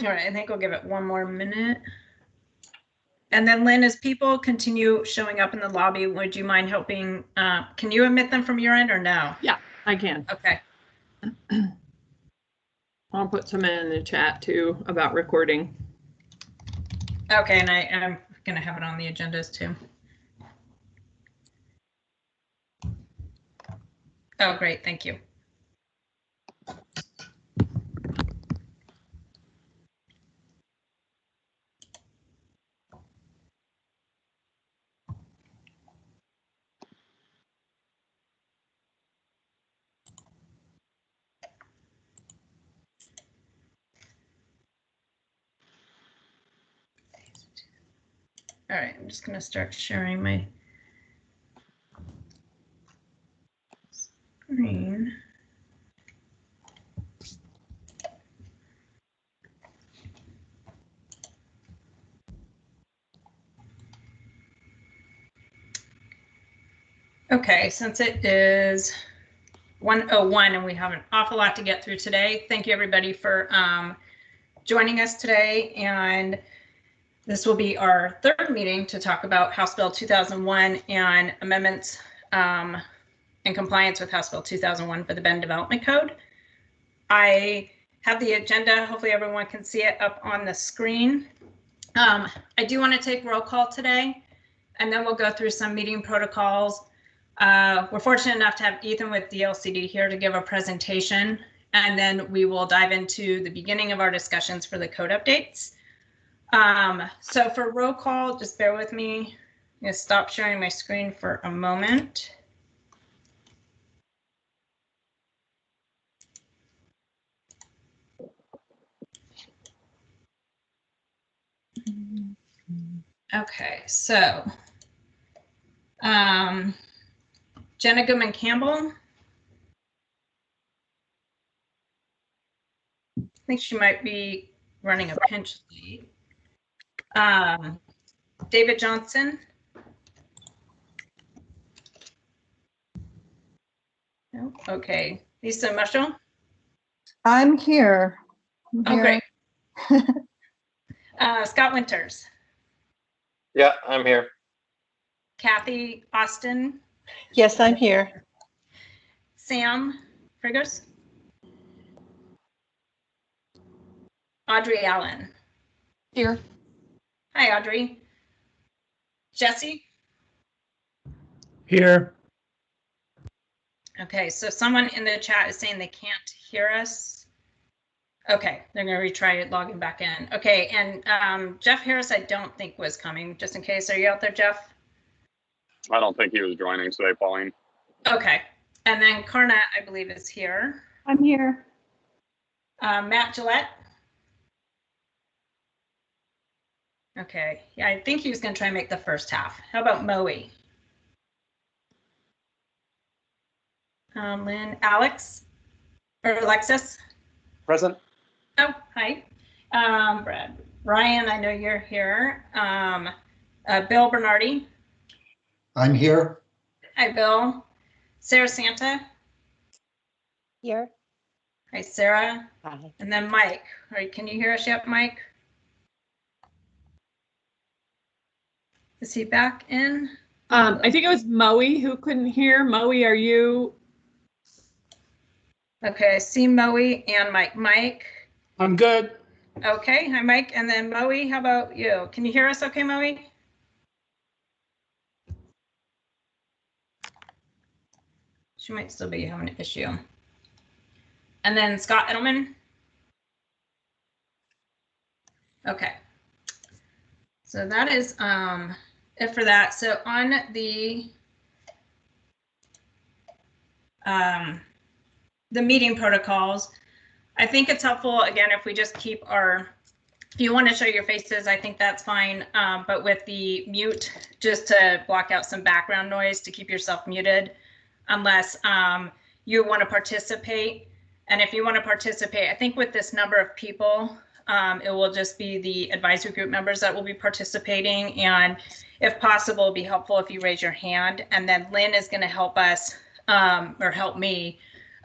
All right, I think we'll give it one more minute. And then Lynn, as people continue showing up in the lobby, would you mind helping? Can you admit them from your end or no? Yeah, I can. Okay. I'll put some in the chat too about recording. Okay, and I'm going to have it on the agendas too. Oh, great. Thank you. All right, I'm just going to start sharing my screen. Okay, since it is 1:01 and we have an awful lot to get through today, thank you everybody for joining us today. And this will be our third meeting to talk about House Bill 2001 and amendments in compliance with House Bill 2001 for the Bend Development Code. I have the agenda. Hopefully everyone can see it up on the screen. I do want to take roll call today, and then we'll go through some meeting protocols. We're fortunate enough to have Ethan with DLCD here to give a presentation, and then we will dive into the beginning of our discussions for the code updates. So for roll call, just bear with me. I'm going to stop sharing my screen for a moment. Okay, so Jenna Goodman Campbell. I think she might be running a pinch lead. David Johnson. No, okay. Lisa Marshall. I'm here. Oh, great. Scott Winters. Yeah, I'm here. Kathy Austin. Yes, I'm here. Sam Friggers. Audrey Allen. Here. Hi, Audrey. Jesse. Here. Okay, so someone in the chat is saying they can't hear us. Okay, they're going to retry logging back in. Okay, and Jeff Harris, I don't think was coming, just in case. Are you out there, Jeff? I don't think he was joining today, Pauline. Okay, and then Karna, I believe, is here. I'm here. Matt Gillette. Okay, yeah, I think he was going to try and make the first half. How about Moe? Lynn, Alex, or Alexis? Present. Oh, hi. Brad, Ryan, I know you're here. Bill Bernardi. I'm here. Hi, Bill. Sarah Santa. Here. Hi, Sarah. Hi. And then Mike. All right, can you hear us yet, Mike? Is he back in? I think it was Moe who couldn't hear. Moe, are you? Okay, I see Moe and Mike. Mike. I'm good. Okay, hi, Mike. And then Moe, how about you? Can you hear us okay, Moe? She might still be having an issue. And then Scott Edelman. Okay. So that is it for that. So on the meeting protocols, I think it's helpful, again, if we just keep if you want to show your faces, I think that's fine. But with the mute, just to block out some background noise to keep yourself muted, unless you want to participate. And if you want to participate, I think with this number of people, it will just be the advisory group members that will be participating. And if possible, it'd be helpful if you raise your hand. And then Lynn is going to help us or help me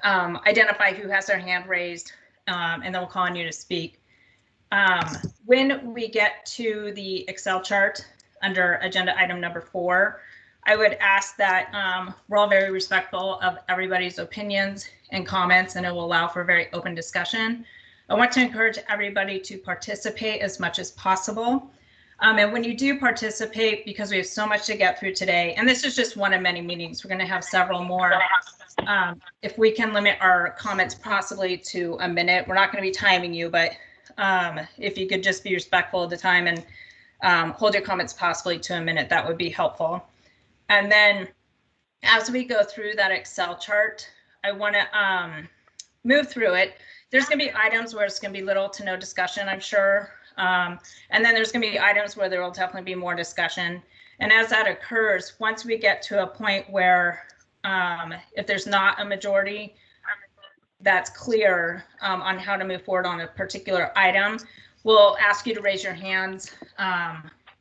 identify who has their hand raised, and then we'll call on you to speak. When we get to the Excel chart under agenda item number 4, I would ask that we're all very respectful of everybody's opinions and comments, and it will allow for a very open discussion. I want to encourage everybody to participate as much as possible. And when you do participate, because we have so much to get through today, and this is just one of many meetings, we're going to have several more. If we can limit our comments possibly to a minute, we're not going to be timing you, but if you could just be respectful of the time and hold your comments possibly to a minute, that would be helpful. And then as we go through that Excel chart, I want to move through it. There's going to be items where it's going to be little to no discussion, I'm sure. And then there's going to be items where there will definitely be more discussion. And as that occurs, once we get to a point where if there's not a majority that's clear on how to move forward on a particular item, we'll ask you to raise your hands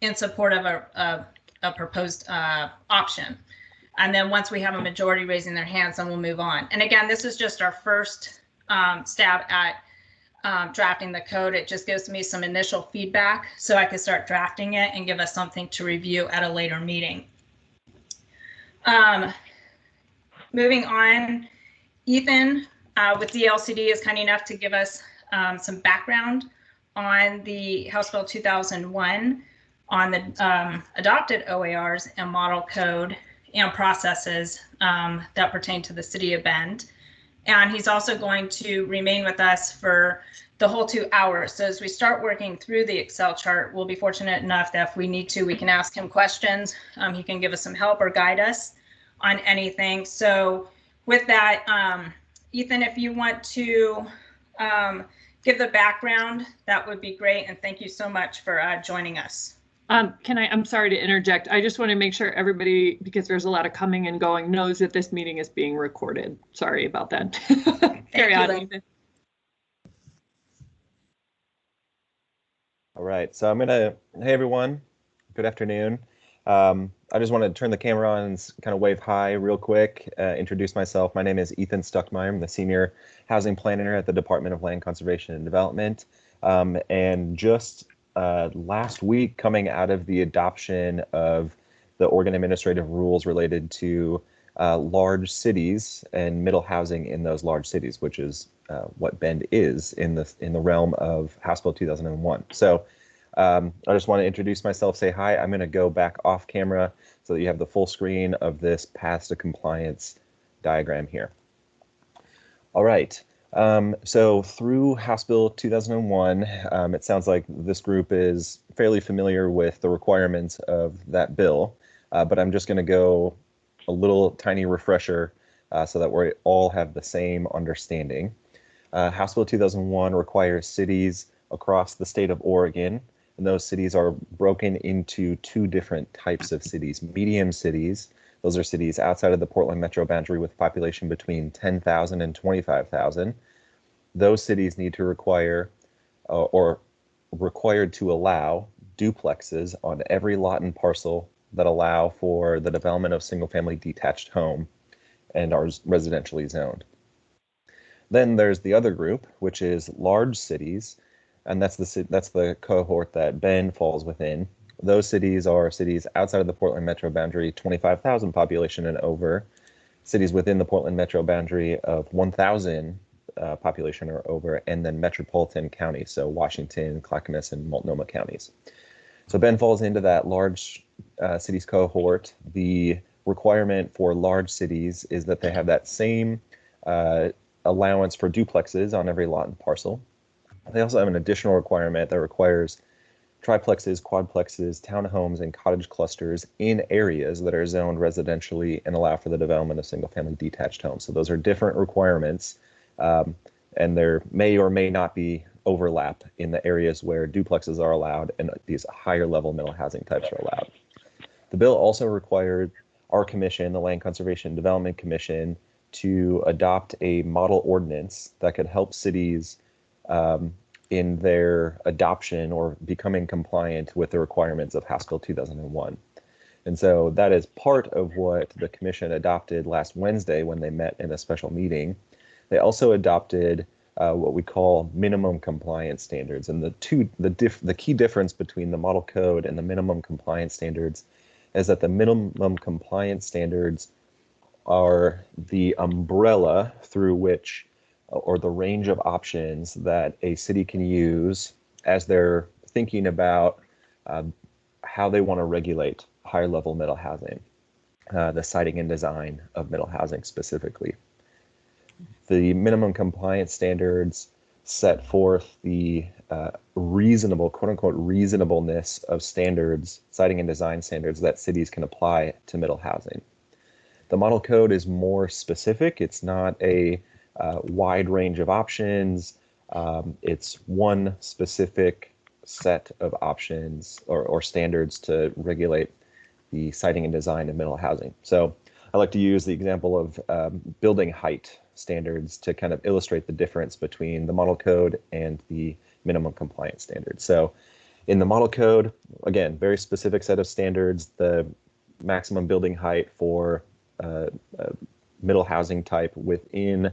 in support of a proposed option. And then once we have a majority raising their hands, then we'll move on. And again, this is just our first stab at drafting the code. It just gives me some initial feedback so I can start drafting it and give us something to review at a later meeting. Moving on, Ethan with DLCD is kind enough to give us some background on the House Bill 2001 on the adopted OARs and model code and processes that pertain to the city of Bend. And he's also going to remain with us for the whole 2 hours. So as we start working through the Excel chart, we'll be fortunate enough that if we need to, we can ask him questions. He can give us some help or guide us on anything. So with that, Ethan, if you want to give the background, that would be great. And thank you so much for joining us. I'm sorry to interject. I just want to make sure everybody, because there's a lot of coming and going, knows that this meeting is being recorded. Sorry about that. Carry on, Ethan. All right, so hey everyone, good afternoon. I just want to turn the camera on and kind of wave hi real quick, introduce myself. My name is Ethan Stuckmeyer. I'm the Senior Housing Planner at the Department of Land Conservation and Development. And just last week, coming out of the adoption of the Oregon Administrative Rules related to large cities and middle housing in those large cities, which is what Bend is in the realm of House Bill 2001. So I just want to introduce myself, say hi. I'm going to go back off camera so that you have the full screen of this path to compliance diagram here. All right. So through House Bill 2001, it sounds like this group is fairly familiar with the requirements of that bill, but I'm just going to go a little tiny refresher so that we all have the same understanding. House Bill 2001 requires cities across the state of Oregon, and those cities are broken into 2 different types of cities. Medium cities, those are cities outside of the Portland metro boundary with population between 10,000 and 25,000. Those cities need to require or required to allow duplexes on every lot and parcel that allow for the development of single-family detached home and are residentially zoned. Then there's the other group, which is large cities, and that's the cohort that Bend falls within. Those cities are cities outside of the Portland metro boundary, 25,000 population and over, cities within the Portland metro boundary of 1,000 population or over, and then metropolitan counties, so Washington, Clackamas, and Multnomah counties. So Bend falls into that large cities cohort. The requirement for large cities is that they have that same allowance for duplexes on every lot and parcel. They also have an additional requirement that requires triplexes, quadplexes, townhomes, and cottage clusters in areas that are zoned residentially and allow for the development of single-family detached homes. So those are different requirements, and there may or may not be overlap in the areas where duplexes are allowed and these higher level middle housing types are allowed. The bill also required our commission, the Land Conservation and Development Commission, to adopt a model ordinance that could help cities in their adoption or becoming compliant with the requirements of House Bill 2001. And so that is part of what the commission adopted last Wednesday when they met in a special meeting. They also adopted what we call minimum compliance standards. And the key difference between the model code and the minimum compliance standards is that the minimum compliance standards are the umbrella through which, or the range of options that a city can use as they're thinking about how they want to regulate higher level middle housing, the siting and design of middle housing specifically. The minimum compliance standards set forth the reasonable, quote unquote, reasonableness of standards, siting and design standards that cities can apply to middle housing. The model code is more specific. It's not a wide range of options. It's one specific set of options or standards to regulate the siting and design of middle housing. So I like to use the example of building height standards to kind of illustrate the difference between the model code and the minimum compliance standards. So in the model code, again, very specific set of standards, the maximum building height for middle housing type within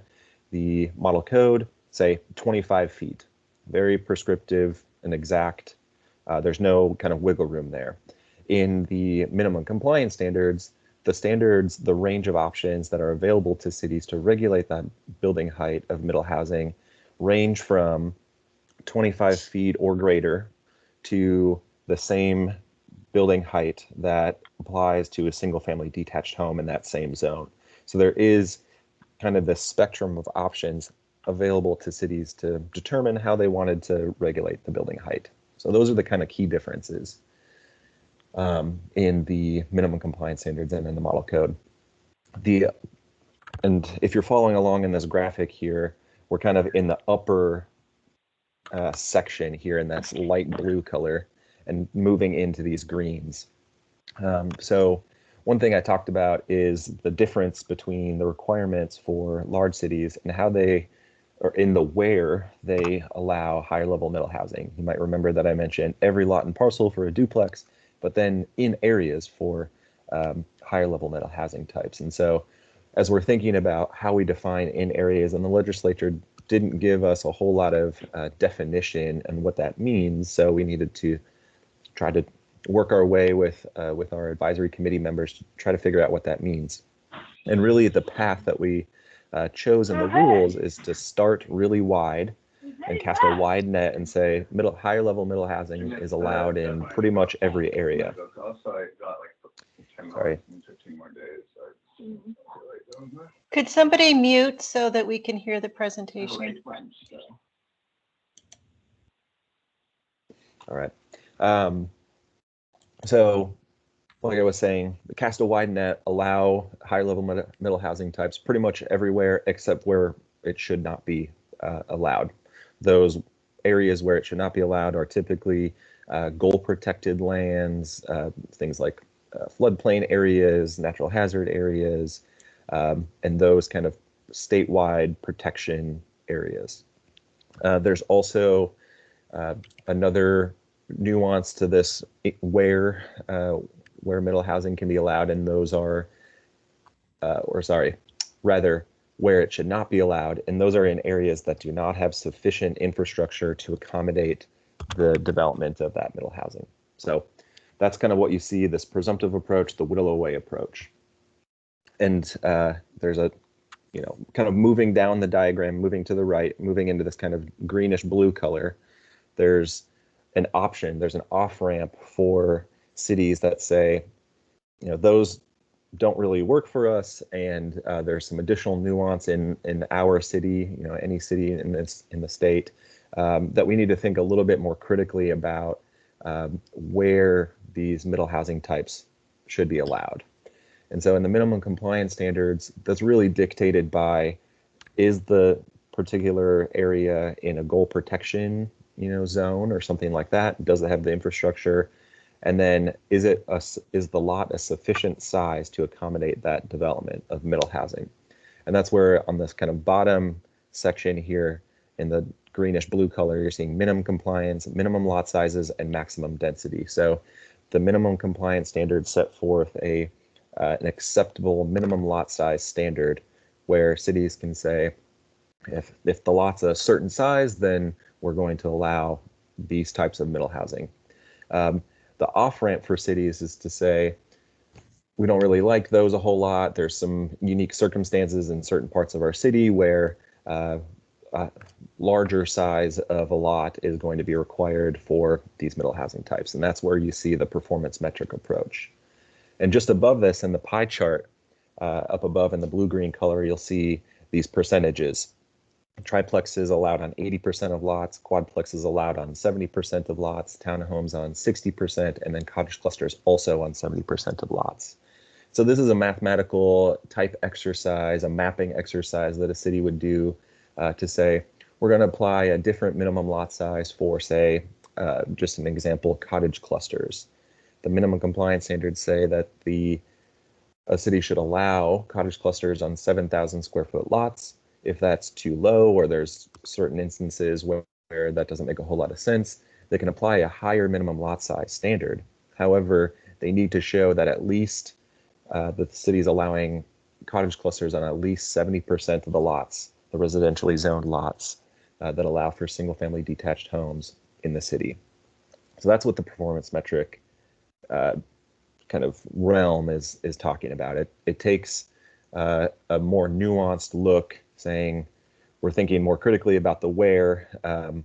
the model code, say 25 feet, very prescriptive and exact. There's no kind of wiggle room there. In the minimum compliance standards, the range of options that are available to cities to regulate that building height of middle housing range from 25 feet or greater to the same building height that applies to a single family detached home in that same zone. So there is kind of this spectrum of options available to cities to determine how they wanted to regulate the building height. So those are the kind of key differences in the minimum compliance standards and in the model code. And if you're following along in this graphic here, we're kind of in the upper section here in that light blue color and moving into these greens. So one thing I talked about is the difference between the requirements for large cities and how they, or in the where they allow higher level middle housing. You might remember that I mentioned every lot and parcel for a duplex, but then in areas for higher level middle housing types. And so as we're thinking about how we define in areas, and the legislature didn't give us a whole lot of definition and what that means, so we needed to try to work our way with our advisory committee members to try to figure out what that means. And really the path that we chose in the rules is to start really wide and cast a wide net and say higher level middle housing is allowed in pretty much every area. Sorry. Could somebody mute so that we can hear the presentation? All right. So like I was saying, cast a wide net, allow higher level middle housing types pretty much everywhere except where it should not be allowed. Those areas where it should not be allowed are typically goal protected lands, things like floodplain areas, natural hazard areas, and those kind of statewide protection areas. There's also another nuance to this where middle housing can be allowed, and those are, where it should not be allowed, and those are in areas that do not have sufficient infrastructure to accommodate the development of that middle housing. So that's kind of what you see, this presumptive approach, the whittle away approach. And there's a, kind of moving down the diagram, moving to the right, moving into this kind of greenish blue color, there's an option, there's an off-ramp for cities that say, those don't really work for us, and there's some additional nuance in our city, any city in the state, that we need to think a little bit more critically about where these middle housing types should be allowed. And so in the minimum compliance standards, that's really dictated by, is the particular area in a goal protection zone or something like that? Does it have the infrastructure? And then is the lot a sufficient size to accommodate that development of middle housing? And that's where on this kind of bottom section here in the greenish blue color, you're seeing minimum compliance, minimum lot sizes, and maximum density. So the minimum compliance standards set forth an acceptable minimum lot size standard where cities can say, If the lot's a certain size, then we're going to allow these types of middle housing. The off-ramp for cities is to say, we don't really like those a whole lot. There's some unique circumstances in certain parts of our city where a larger size of a lot is going to be required for these middle housing types. And that's where you see the performance metric approach. And just above this in the pie chart, up above in the blue-green color, you'll see these percentages. Triplexes allowed on 80% of lots, quadplexes allowed on 70% of lots, townhomes on 60%, and then cottage clusters also on 70% of lots. So this is a mathematical type exercise, a mapping exercise that a city would do to say, we're going to apply a different minimum lot size for, say, just an example, cottage clusters. The minimum compliance standards say that a city should allow cottage clusters on 7,000 square foot lots. If that's too low, or there's certain instances where that doesn't make a whole lot of sense, they can apply a higher minimum lot size standard. However, they need to show that at least the city is allowing cottage clusters on at least 70% of the lots, the residentially zoned lots that allow for single family detached homes in the city. So that's what the performance metric kind of realm is talking about. It takes a more nuanced look, saying we're thinking more critically about the where,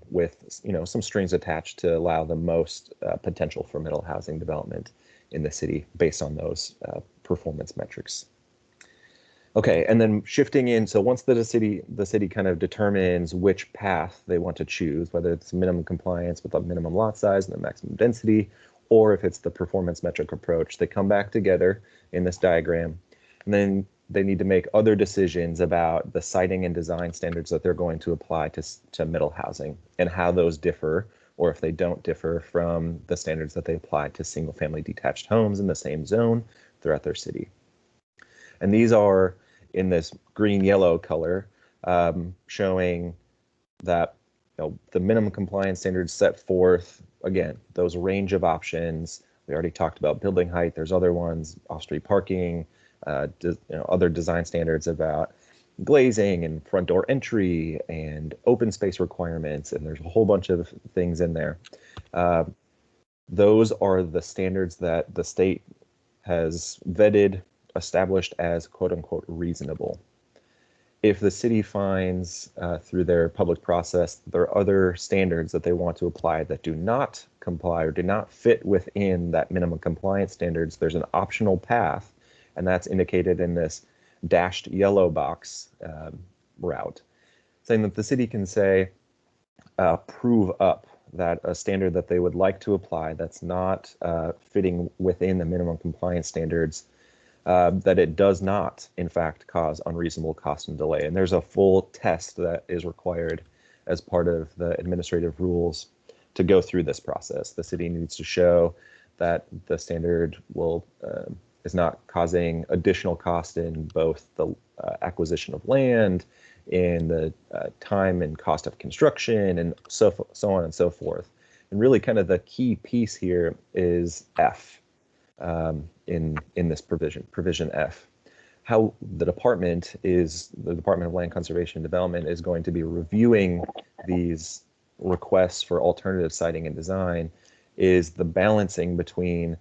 with some strings attached to allow the most potential for middle housing development in the city based on those performance metrics. Okay, and then shifting in, so once the city kind of determines which path they want to choose, whether it's minimum compliance with a minimum lot size and the maximum density, or if it's the performance metric approach, they come back together in this diagram, and then they need to make other decisions about the siting and design standards that they're going to apply to middle housing and how those differ, or if they don't differ from the standards that they apply to single family detached homes in the same zone throughout their city. And these are in this green yellow color, showing that the minimum compliance standards set forth, again, those range of options. We already talked about building height. There's other ones, off-street parking, other design standards about glazing and front door entry and open space requirements, and there's a whole bunch of things in there. Those are the standards that the state has vetted, established as quote unquote reasonable. If the city finds through their public process there are other standards that they want to apply that do not comply or do not fit within that minimum compliance standards, there's an optional path, and that's indicated in this dashed yellow box route, saying that the city can say, prove up that a standard that they would like to apply that's not fitting within the minimum compliance standards, that it does not, in fact, cause unreasonable cost and delay. And there's a full test that is required as part of the administrative rules to go through this process. The city needs to show that the standard is not causing additional cost in both the acquisition of land, in the time and cost of construction, and so on and so forth. And really kind of the key piece here is F in this provision F. How the Department of Land Conservation and Development is going to be reviewing these requests for alternative siting and design is the balancing between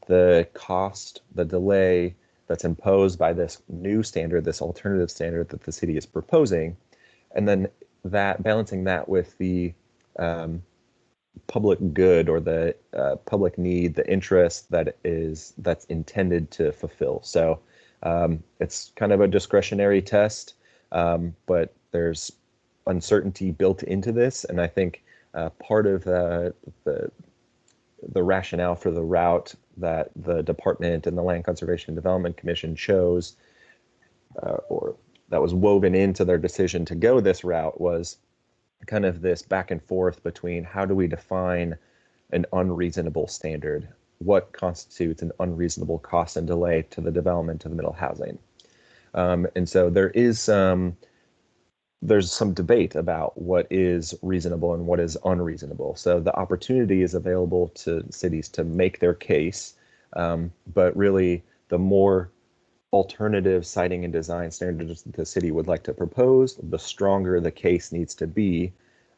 the cost, the delay that's imposed by this new standard, this alternative standard that the city is proposing, and then that balancing that with the public good or the public need, the interest that's intended to fulfill. So it's kind of a discretionary test, but there's uncertainty built into this, and I think part of the rationale for the route that the department and the Land Conservation and Development Commission chose, or that was woven into their decision to go this route, was kind of this back and forth between how do we define an unreasonable standard? What constitutes an unreasonable cost and delay to the development of middle housing? And so there's some debate about what is reasonable and what is unreasonable. So the opportunity is available to cities to make their case, but really the more alternative siting and design standards the city would like to propose, the stronger the case needs to be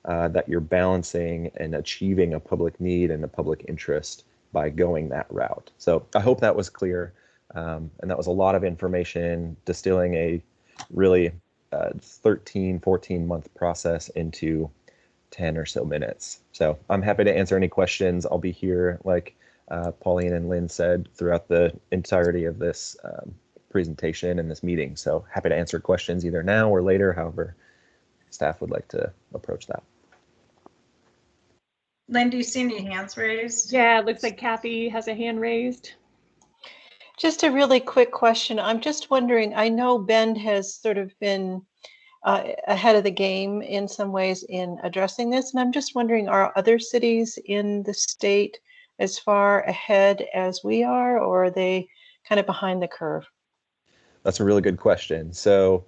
that you're balancing and achieving a public need and a public interest by going that route. So I hope that was clear. And that was a lot of information, distilling a really 13, 14-month process into 10 or so minutes. So I'm happy to answer any questions. I'll be here, like Pauline and Lynn said, throughout the entirety of this presentation and this meeting. So happy to answer questions either now or later, however staff would like to approach that. Lynn, do you see any hands raised? Yeah, it looks like Kathy has a hand raised. Just a really quick question. I'm just wondering, I know Bend has sort of been ahead of the game in some ways in addressing this, and I'm just wondering, are other cities in the state as far ahead as we are, or are they kind of behind the curve? That's a really good question. So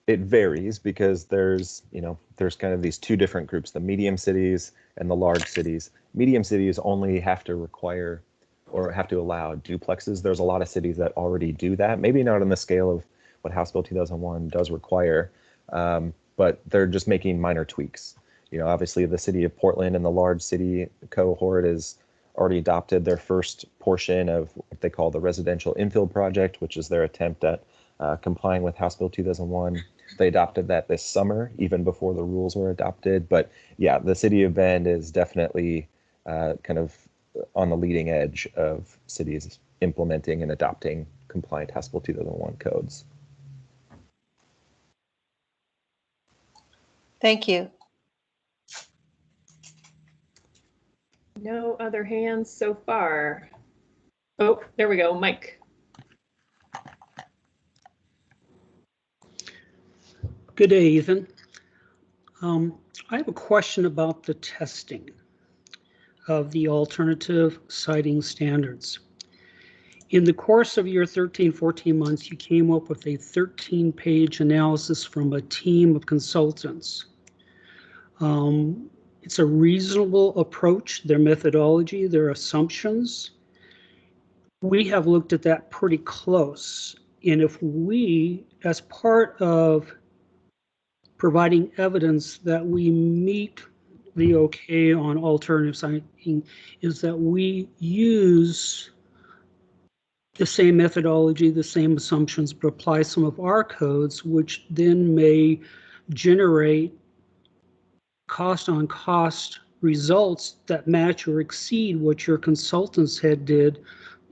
it varies because there's kind of these two different groups, the medium cities and the large cities. Medium cities only have to require or have to allow duplexes. There's a lot of cities that already do that, maybe not on the scale of what House Bill 2001 does require, but they're just making minor tweaks. Obviously the city of Portland and the large city cohort has already adopted their first portion of what they call the residential infill project, which is their attempt at complying with House Bill 2001. They adopted that this summer, even before the rules were adopted. But yeah, the city of Bend is definitely kind of on the leading edge of cities implementing and adopting compliant House Bill 2001 codes. Thank you. No other hands so far. Oh, there we go, Mike. Good day, Ethan. I have a question about the testing of the alternative siting standards. In the course of your 13, 14 months, you came up with a 13-page analysis from a team of consultants. It's a reasonable approach, their methodology, their assumptions. We have looked at that pretty close. And if we, as part of providing evidence that we meet the okay on alternative siting, is that we use the same methodology, the same assumptions, but apply some of our codes, which then may generate cost on cost results that match or exceed what your consultants had did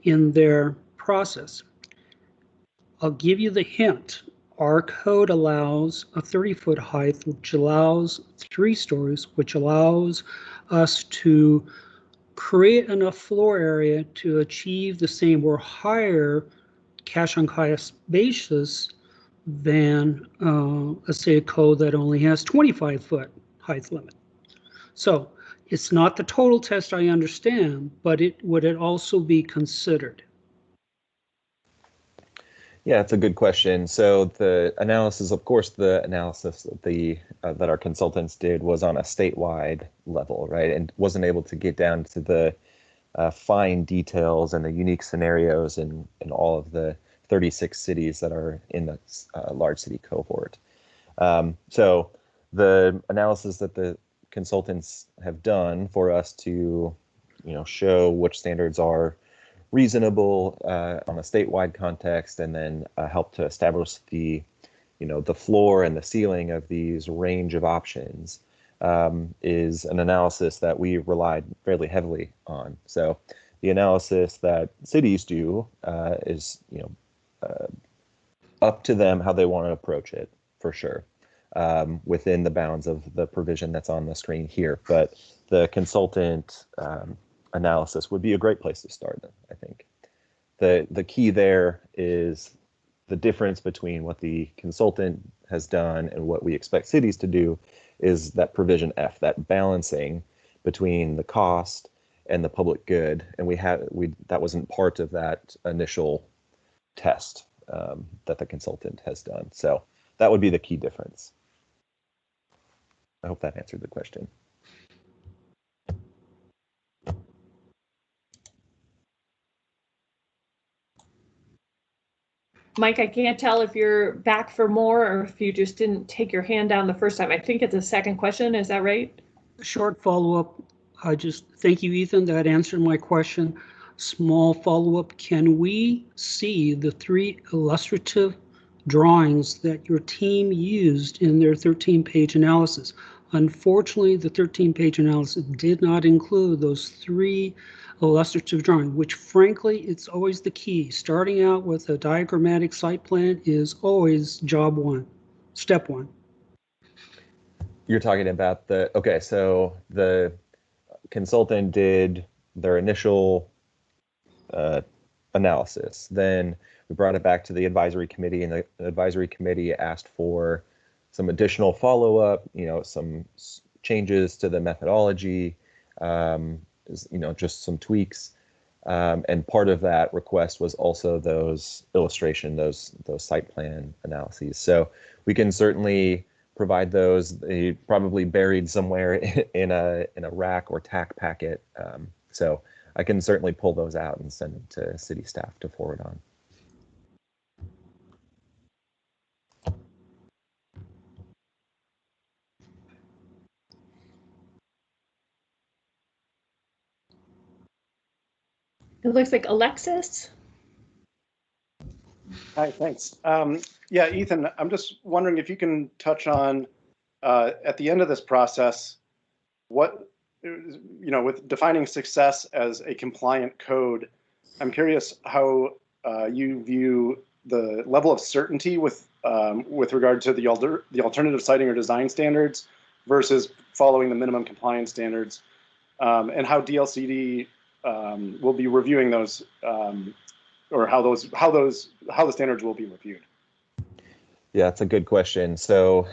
in their process. I'll give you the hint. Our code allows a 30-foot height, which allows 3 stories, which allows us to create enough floor area to achieve the same or higher cash on cash basis than, let's say, a code that only has 25-foot height limit. So it's not the total test, I understand, but would it also be considered? Yeah, it's a good question. So the analysis, of course, the analysis that our consultants did was on a statewide level, right? And wasn't able to get down to the fine details and the unique scenarios in all of the 36 cities that are in the large city cohort. So the analysis that the consultants have done for us to, show which standards are reasonable on a statewide context, and then help to establish the floor and the ceiling of these range of options is an analysis that we relied fairly heavily on. So the analysis that cities do is up to them how they want to approach it, for sure, within the bounds of the provision that's on the screen here. But the consultant analysis would be a great place to start, I think. The key there is the difference between what the consultant has done and what we expect cities to do is that provision F, that balancing between the cost and the public good. And that wasn't part of that initial test that the consultant has done. So that would be the key difference. I hope that answered the question. Mike, I can't tell if you're back for more or if you just didn't take your hand down the first time. I think it's a second question. Is that right? Short follow-up. I just thank you, Ethan. That answered my question. Small follow-up. Can we see the 3 illustrative drawings that your team used in their 13-page analysis? Unfortunately, the 13-page analysis did not include those 3 illustrative drawings, which frankly, it's always the key. Starting out with a diagrammatic site plan is always job 1, step 1. You're talking about okay, so the consultant did their initial analysis. Then we brought it back to the advisory committee, and the advisory committee asked for some additional follow-up, some changes to the methodology, just some tweaks. And part of that request was also those site plan analyses. So we can certainly provide those. They probably buried somewhere in a rack or TAC packet. So I can certainly pull those out and send them to city staff to forward on. It looks like Alexis. Hi, thanks. Yeah, Ethan, I'm just wondering if you can touch on, at the end of this process, what, with defining success as a compliant code, I'm curious how you view the level of certainty with regard to the alternative siting or design standards versus following the minimum compliance standards, and how DLCD will be reviewing those, or how the standards will be reviewed. Yeah, that's a good question. So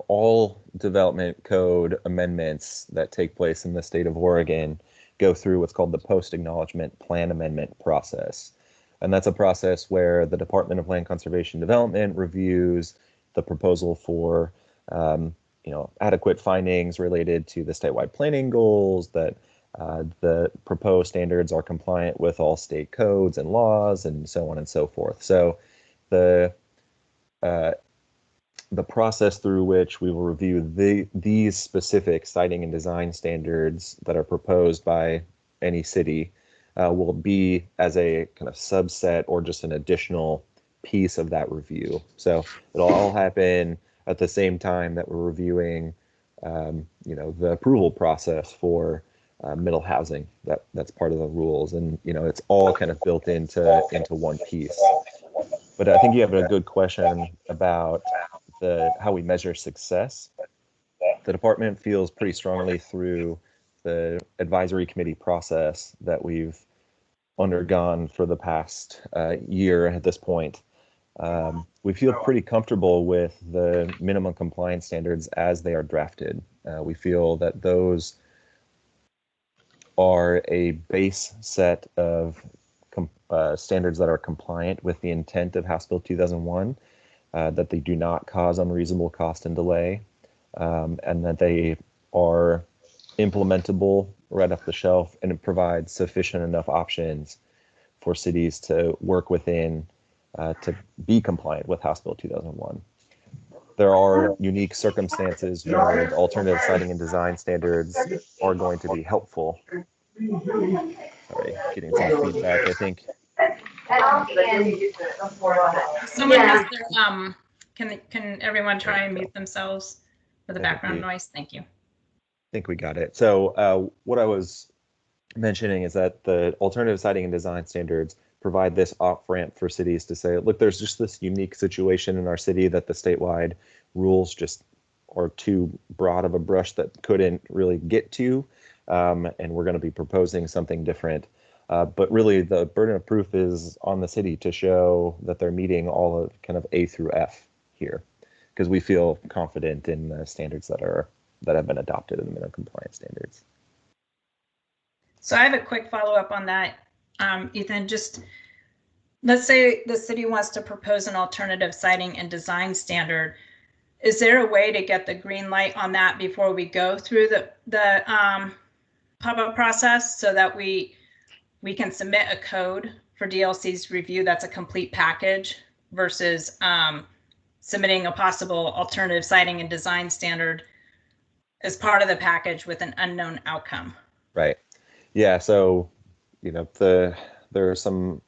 all development code amendments that take place in the state of Oregon go through what's called the post-acknowledgement plan amendment process. And that's a process where the Department of Land Conservation Development reviews the proposal for adequate findings related to the statewide planning goals, that the proposed standards are compliant with all state codes and laws, and so on and so forth. So the process through which we will review these specific siting and design standards that are proposed by any city will be as a kind of subset or just an additional piece of that review. So it'll all happen at the same time that we're reviewing, the approval process for middle housing. That's part of the rules, and it's all kind of built into one piece. But I think you have a good question about how we measure success. The department feels pretty strongly through the advisory committee process that we've undergone for the past year at this point. We feel pretty comfortable with the minimum compliance standards as they are drafted. We feel that those are a base set of standards that are compliant with the intent of House Bill 2001, that they do not cause unreasonable cost and delay, and that they are implementable right off the shelf, and it provides sufficient enough options for cities to work within to be compliant with House Bill 2001. There are unique circumstances where alternative siting and design standards are going to be helpful. Sorry, getting some feedback, I think. Someone has their, can everyone try and mute themselves for the background noise? Thank you. I think we got it. So what I was mentioning is that the alternative siting and design standards provide this off-ramp for cities to say, look, there's just this unique situation in our city that the statewide rules just are too broad of a brush that couldn't really get to, and we're going to be proposing something different. But really, the burden of proof is on the city to show that they're meeting all of kind of A through F here, because we feel confident in the standards that have been adopted in the minimum compliance standards. So I have a quick follow-up on that, Ethan. Just let's say the city wants to propose an alternative siting and design standard. Is there a way to get the green light on that before we go through the pop-up process, so that we can submit a code for DLC's review that's a complete package versus submitting a possible alternative siting and design standard as part of the package with an unknown outcome. Right. Yeah. So, there are some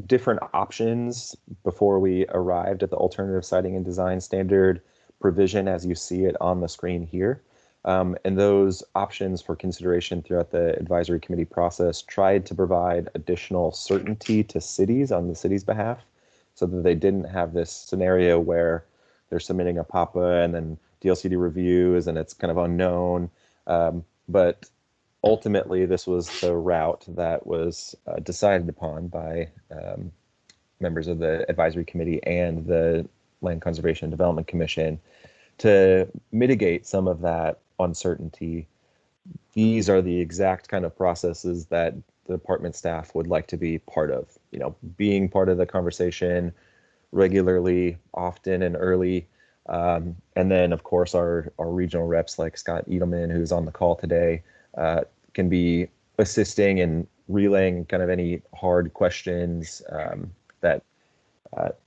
different options before we arrived at the alternative siting and design standard provision as you see it on the screen here. And those options for consideration throughout the advisory committee process tried to provide additional certainty to cities on the city's behalf so that they didn't have this scenario where they're submitting a PAPA and then DLCD reviews and it's kind of unknown. But ultimately, this was the route that was decided upon by members of the advisory committee and the Land Conservation and Development Commission to mitigate some of that uncertainty. These are the exact kind of processes that the department staff would like to be part of, being part of the conversation regularly, often and early. And then, of course, our regional reps like Scott Edelman, who's on the call today, can be assisting and relaying kind of any hard questions that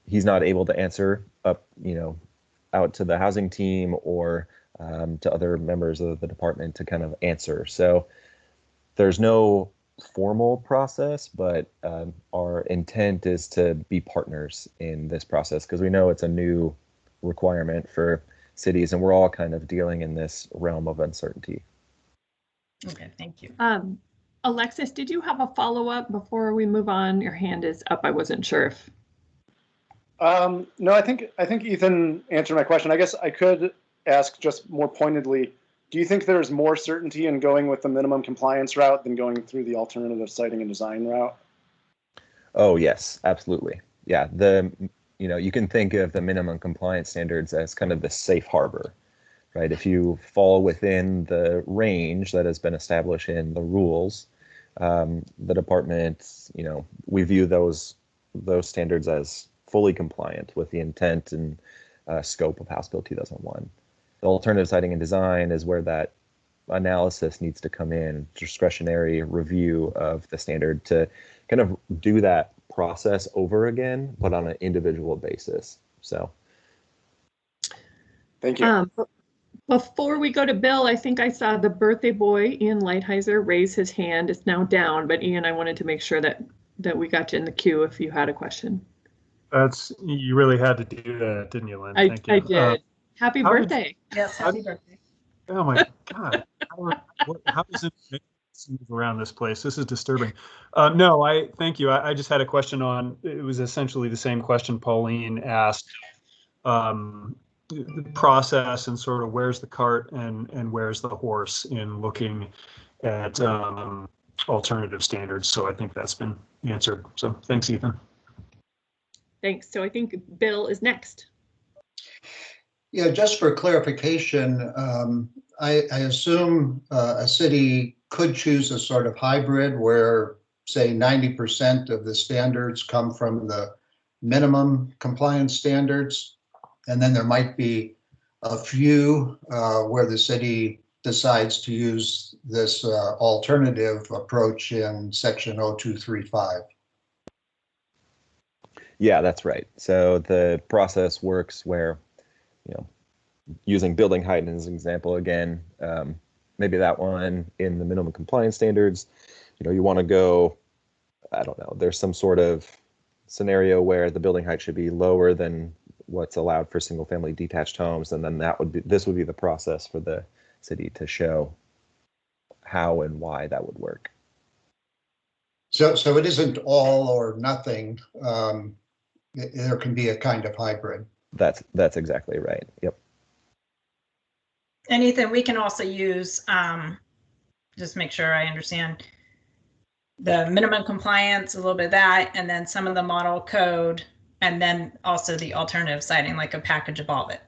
he's not able to answer up, out to the housing team or to other members of the department to kind of answer. So there's no formal process, but our intent is to be partners in this process because we know it's a new requirement for cities and we're all kind of dealing in this realm of uncertainty. Okay, thank you. Alexis, did you have a follow-up before we move on? Your hand is up. I wasn't sure if. No, I think Ethan answered my question. I guess I could ask just more pointedly, do you think there's more certainty in going with the minimum compliance route than going through the alternative siting and design route? Oh, yes, absolutely. Yeah, you can think of the minimum compliance standards as kind of the safe harbor, right? If you fall within the range that has been established in the rules, the department, we view those standards as fully compliant with the intent and scope of House Bill 2001. The alternative siting and design is where that analysis needs to come in, discretionary review of the standard to kind of do that process over again, but on an individual basis. So. Thank you. Before we go to Bill, I think I saw the birthday boy, Ian Lighthizer, raise his hand. It's now down, but Ian, I wanted to make sure that we got you in the queue if you had a question. You really had to do that, didn't you, Lynn? Thank you. I did. Happy birthday. Yes, happy birthday. Oh my God. How does it move around this place? This is disturbing. No, thank you. I just had a question on, it was essentially the same question Pauline asked. The process and sort of where's the cart and where's the horse in looking at alternative standards. So I think that's been answered. So thanks, Ethan. Thanks. So I think Bill is next. Yeah, just for clarification, I assume a city could choose a sort of hybrid where, say, 90% of the standards come from the minimum compliance standards, and then there might be a few where the city decides to use this alternative approach in section 0235. Yeah, that's right. So the process works where, using building height as an example again, maybe that one in the minimum compliance standards, you want to go, I don't know, there's some sort of scenario where the building height should be lower than what's allowed for single family detached homes. And then this would be the process for the city to show how and why that would work. So it isn't all or nothing. There can be a kind of hybrid. That's exactly right. Yep. And Ethan, we can also use, just make sure I understand, the minimum compliance, a little bit of that, and then some of the model code, and then also the alternative siting, like a package of all of it.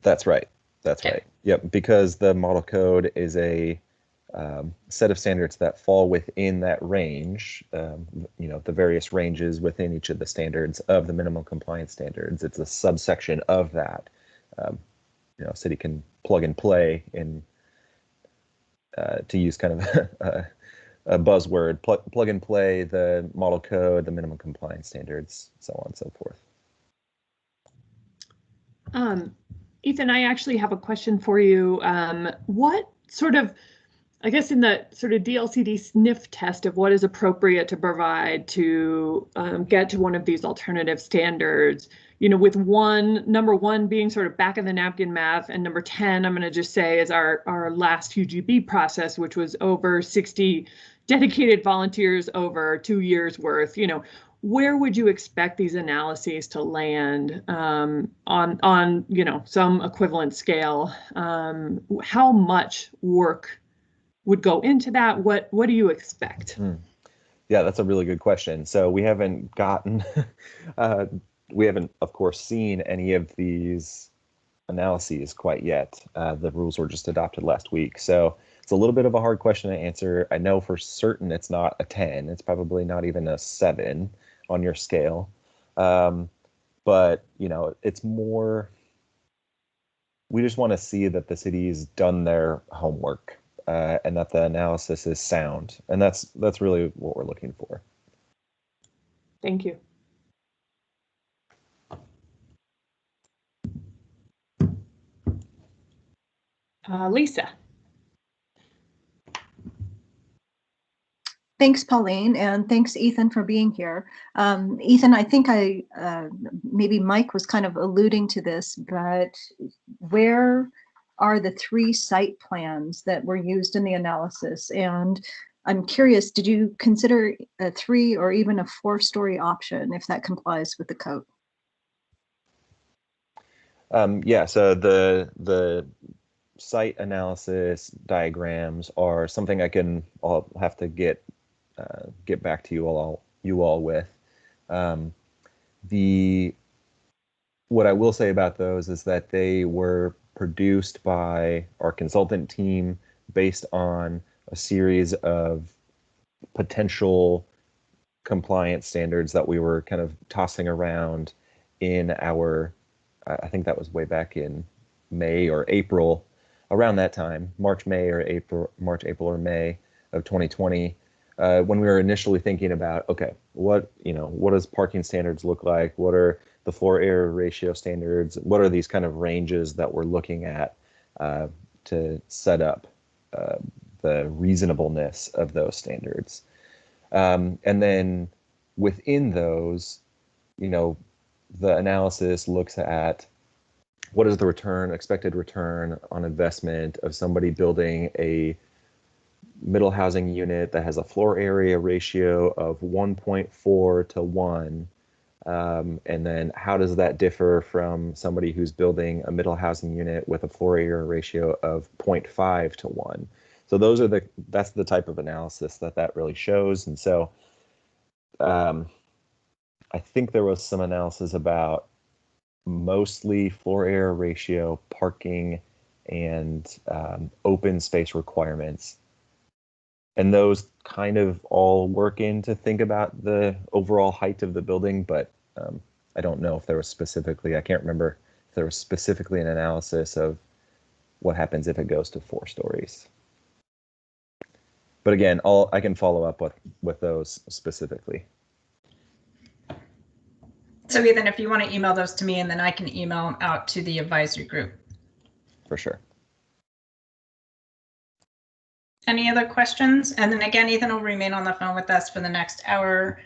That's right. That's Okay. right. Yep. Because the model code is a set of standards that fall within that range, the various ranges within each of the standards of the minimum compliance standards. It's a subsection of that. City can plug and play in, to use kind of a buzzword, plug and play the model code, the minimum compliance standards, so on and so forth. Ethan, I actually have a question for you. What sort of, I guess in the sort of DLCD sniff test of what is appropriate to provide to get to one of these alternative standards, you know, with number one being sort of back of the napkin math, and number 10, I'm going to just say, is our last UGB process, which was over 60 dedicated volunteers over 2 years worth, you know, where would you expect these analyses to land on, you know, some equivalent scale? How much work would go into that? What do you expect? Yeah, that's a really good question. So we haven't gotten, we haven't, of course, seen any of these analyses quite yet. The rules were just adopted last week. So it's a little bit of a hard question to answer. I know for certain it's not a 10. It's probably not even a 7 on your scale. But, you know, it's more, we just want to see that the city's done their homework and that the analysis is sound. And that's really what we're looking for. Thank you. Lisa. Thanks, Pauline, and thanks, Ethan, for being here. Ethan, I think maybe Mike was kind of alluding to this, but where are the 3 site plans that were used in the analysis? And I'm curious, did you consider a 3 or even a 4-story option if that complies with the code? Yeah, so the site analysis diagrams are something I'll have to get back to you all with. What I will say about those is that they were produced by our consultant team based on a series of potential compliance standards that we were kind of tossing around in our, I think that was way back in May or April, around that time, March, April or May of 2020, when we were initially thinking about, okay, what does parking standards look like? What are the floor area ratio standards? What are these kind of ranges that we're looking at to set up the reasonableness of those standards? And then within those, you know, the analysis looks at what is the expected return on investment of somebody building a middle housing unit that has a floor area ratio of 1.4 to 1. And then how does that differ from somebody who's building a middle housing unit with a floor area ratio of 0.5 to 1? So that's the type of analysis that really shows. And so I think there was some analysis about mostly floor area ratio, parking, and open space requirements. And those kind of all work in to think about the overall height of the building, but I don't know if there was I can't remember if there was specifically an analysis of what happens if it goes to 4 stories. But again, I can follow up with those specifically. So Ethan, if you want to email those to me, and then I can email them out to the advisory group. For sure. Any other questions? And then again, Ethan will remain on the phone with us for the next hour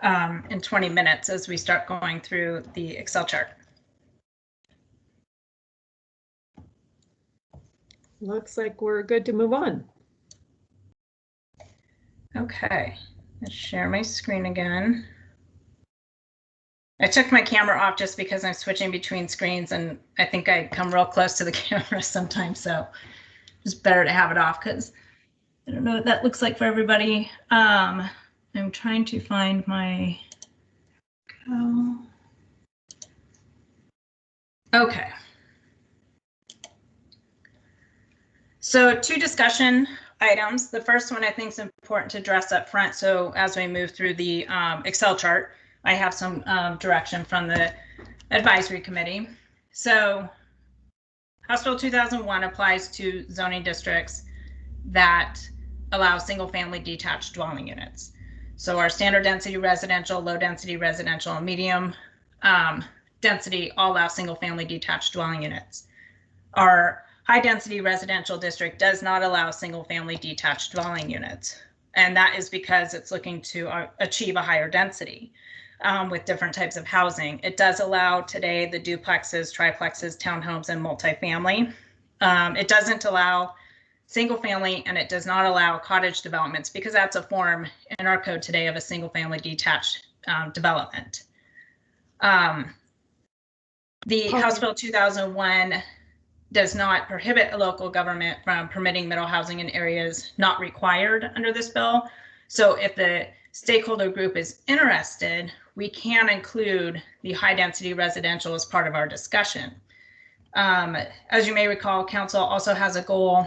and 20 minutes as we start going through the Excel chart. Looks like we're good to move on. Okay, let's share my screen again. I took my camera off just because I'm switching between screens, and I think I come real close to the camera sometimes, so it's better to have it off because I don't know what that looks like for everybody. I'm trying to find my, okay. So 2 discussion items. The first one I think is important to address up front. So as we move through the Excel chart, I have some direction from the advisory committee. So House Bill 2001 applies to zoning districts that allow single family detached dwelling units. So our standard density residential, low density residential, and medium density all allow single family detached dwelling units. Our high density residential district does not allow single family detached dwelling units. And that is because it's looking to achieve a higher density with different types of housing. It does allow today the duplexes, triplexes, townhomes, and multifamily. It doesn't allow single family, and it does not allow cottage developments because that's a form in our code today of a single family detached development. The House Bill 2001 does not prohibit a local government from permitting middle housing in areas not required under this bill. So if the stakeholder group is interested, we can include the high density residential as part of our discussion. As you may recall, council also has a goal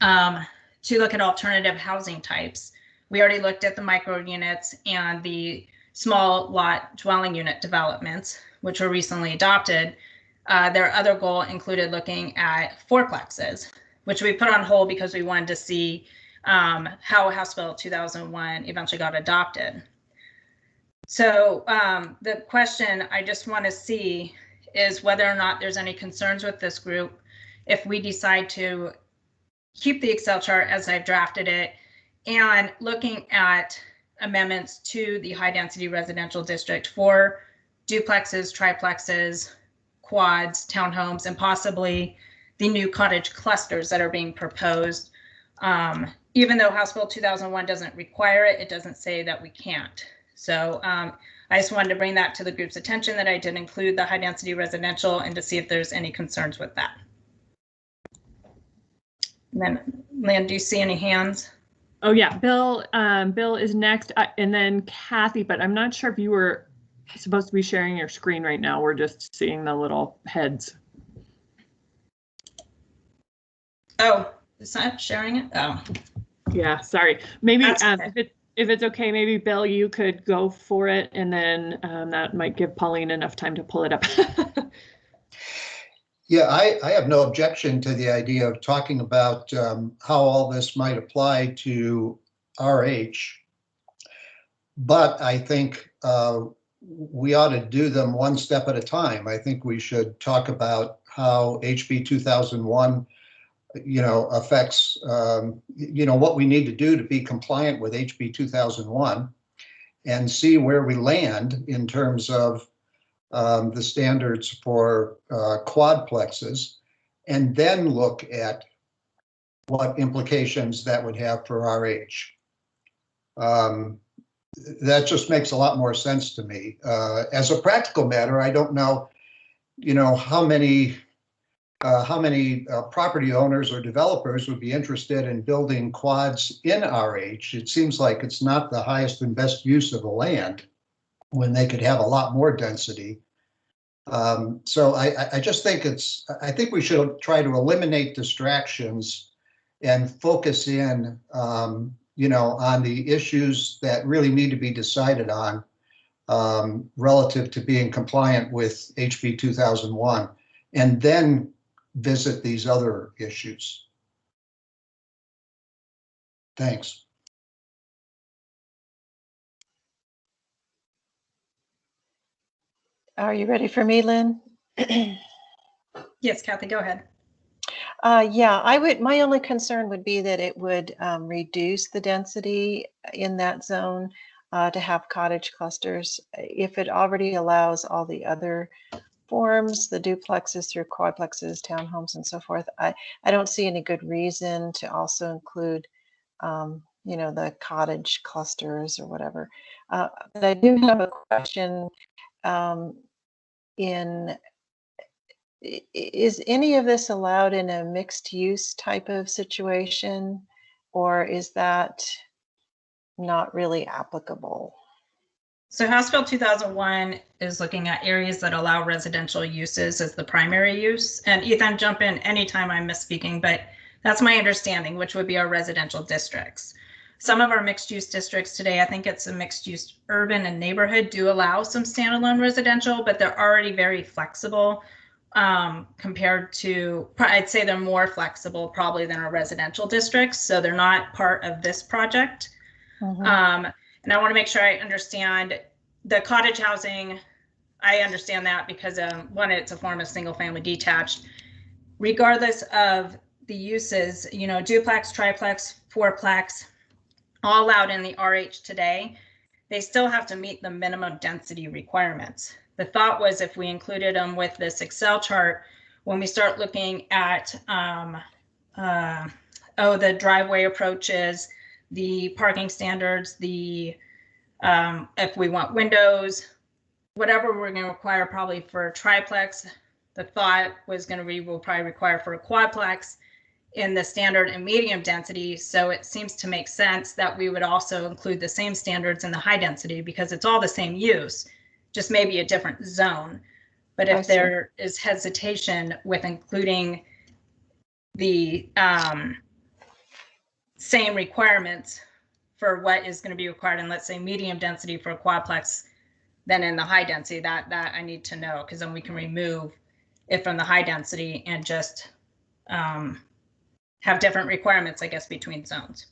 to look at alternative housing types. We already looked at the micro units and the small lot dwelling unit developments, which were recently adopted. Their other goal included looking at fourplexes, which we put on hold because we wanted to see how House Bill 2001 eventually got adopted. So the question I just want to see is whether or not there's any concerns with this group if we decide to keep the Excel chart as I've drafted it, and looking at amendments to the high density residential district for duplexes, triplexes, quads, townhomes, and possibly the new cottage clusters that are being proposed. Even though House Bill 2001 doesn't require it, it doesn't say that we can't. So I just wanted to bring that to the group's attention, that I did include the high density residential, and to see if there's any concerns with that. And then, Lynn, do you see any hands? Oh yeah, Bill. Bill is next, and then Kathy. But I'm not sure if you were supposed to be sharing your screen right now. We're just seeing the little heads. Oh, it's not sharing it. Oh, yeah. Sorry. Maybe okay. if it's okay, maybe Bill, you could go for it, and then that might give Pauline enough time to pull it up. Yeah, I have no objection to the idea of talking about how all this might apply to RH, but I think we ought to do them one step at a time. I think we should talk about how HB 2001, affects, what we need to do to be compliant with HB 2001, and see where we land in terms of the standards for quadplexes, and then look at what implications that would have for RH. That just makes a lot more sense to me. As a practical matter, I don't know, how many property owners or developers would be interested in building quads in RH. It seems like it's not the highest and best use of the land when they could have a lot more density. So I just think I think we should try to eliminate distractions and focus in, on the issues that really need to be decided on relative to being compliant with HB 2001, and then visit these other issues. Thanks. Are you ready for me, Lynn? Yes, Kathy, go ahead. Yeah, my only concern would be that it would reduce the density in that zone to have cottage clusters. If it already allows all the other forms, the duplexes through quadplexes, townhomes, and so forth, I don't see any good reason to also include, the cottage clusters or whatever. But I do have a question. Is any of this allowed in a mixed use type of situation, or is that not really applicable? So House Bill 2001 is looking at areas that allow residential uses as the primary use. And Ethan, jump in anytime I'm misspeaking, but that's my understanding, which would be our residential districts. Some of our mixed use districts today, I think it's a mixed use urban and neighborhood, do allow some standalone residential, but they're already very flexible compared to, I'd say they're more flexible probably than our residential districts. So they're not part of this project. Mm-hmm. And I want to make sure I understand the cottage housing I understand that because one, it's a form of single family detached. Regardless of the uses, you know, duplex, triplex, fourplex, all allowed in the RH today, they still have to meet the minimum density requirements. The thought was if we included them with this Excel chart, when we start looking at the driveway approaches, the parking standards, the if we want windows, whatever we're going to require probably for a triplex, the thought was going to be we'll probably require for a quadplex in the standard and medium density. So it seems to make sense that we would also include the same standards in the high density because it's all the same use, just maybe a different zone. But if there is hesitation with including the same requirements for what is going to be required in, let's say, medium density for a quadplex, then in the high density, that I need to know, because then we can remove it from the high density and just have different requirements, I guess, between zones.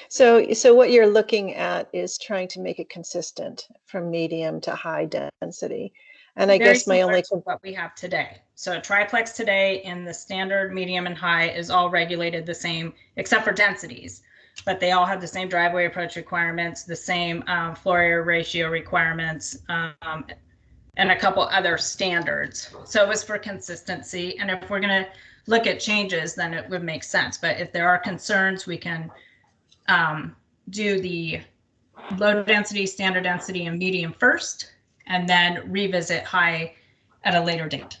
So what you're looking at is trying to make it consistent from medium to high density. And I guess my only what we have today. So a triplex today in the standard, medium, and high is all regulated the same, except for densities, but they all have the same driveway approach requirements, the same floor area ratio requirements, and a couple other standards. So it was for consistency. And if we're going to look at changes, then it would make sense. But if there are concerns, we can do the low density, standard density, and medium first, and then revisit high at a later date.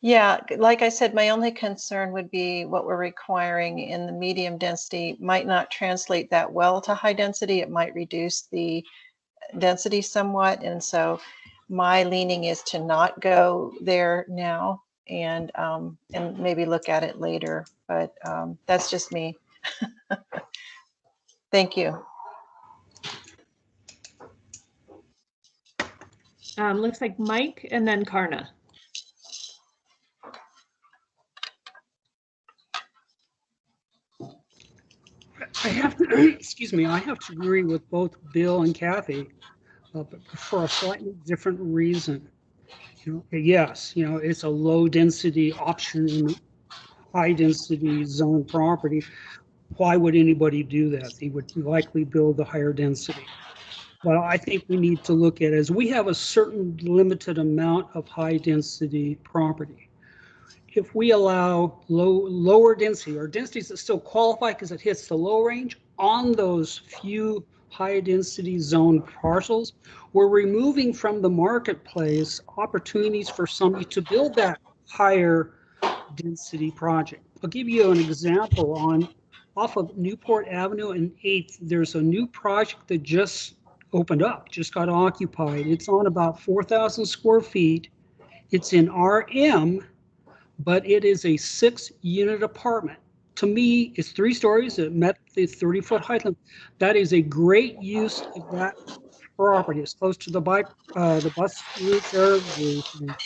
Yeah, like I said, my only concern would be what we're requiring in the medium density might not translate that well to high density. It might reduce the density somewhat. And so my leaning is to not go there now and maybe look at it later. But that's just me. Thank you. Looks like Mike and then Karna. I have to, excuse me, I have to agree with both Bill and Kathy, but for a slightly different reason. You know, yes, you know, it's a low density option in high density zone property. Why would anybody do that? They would likely build a higher density. But I think we need to look at it as we have a certain limited amount of high density property. If we allow lower density or densities that still qualify because it hits the low range on those few high density zone parcels, we're removing from the marketplace opportunities for somebody to build that higher density project. I'll give you an example. Off of Newport Avenue and 8th, there's a new project that just opened up, just got occupied. It's on about 4,000 square feet. It's in RM, but it is a 6-unit apartment. To me, it's 3 stories. It met the 30-foot height limit. That is a great use of that property. It's close to the bus route there. And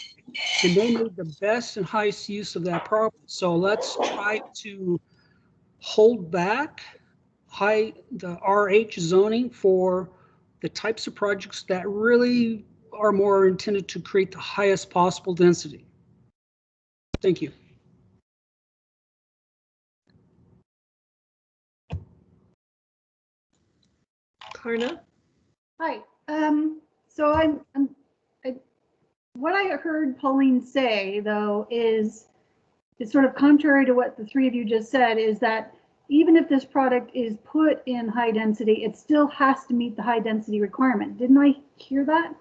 they made the best and highest use of that property. So let's try to hold back the RH zoning for the types of projects that really are more intended to create the highest possible density. Thank you. Karna? Hi. So what I heard Pauline say, though, is it's sort of contrary to what the 3 of you just said, is that even if this product is put in high density, it still has to meet the high density requirement. Didn't I hear that?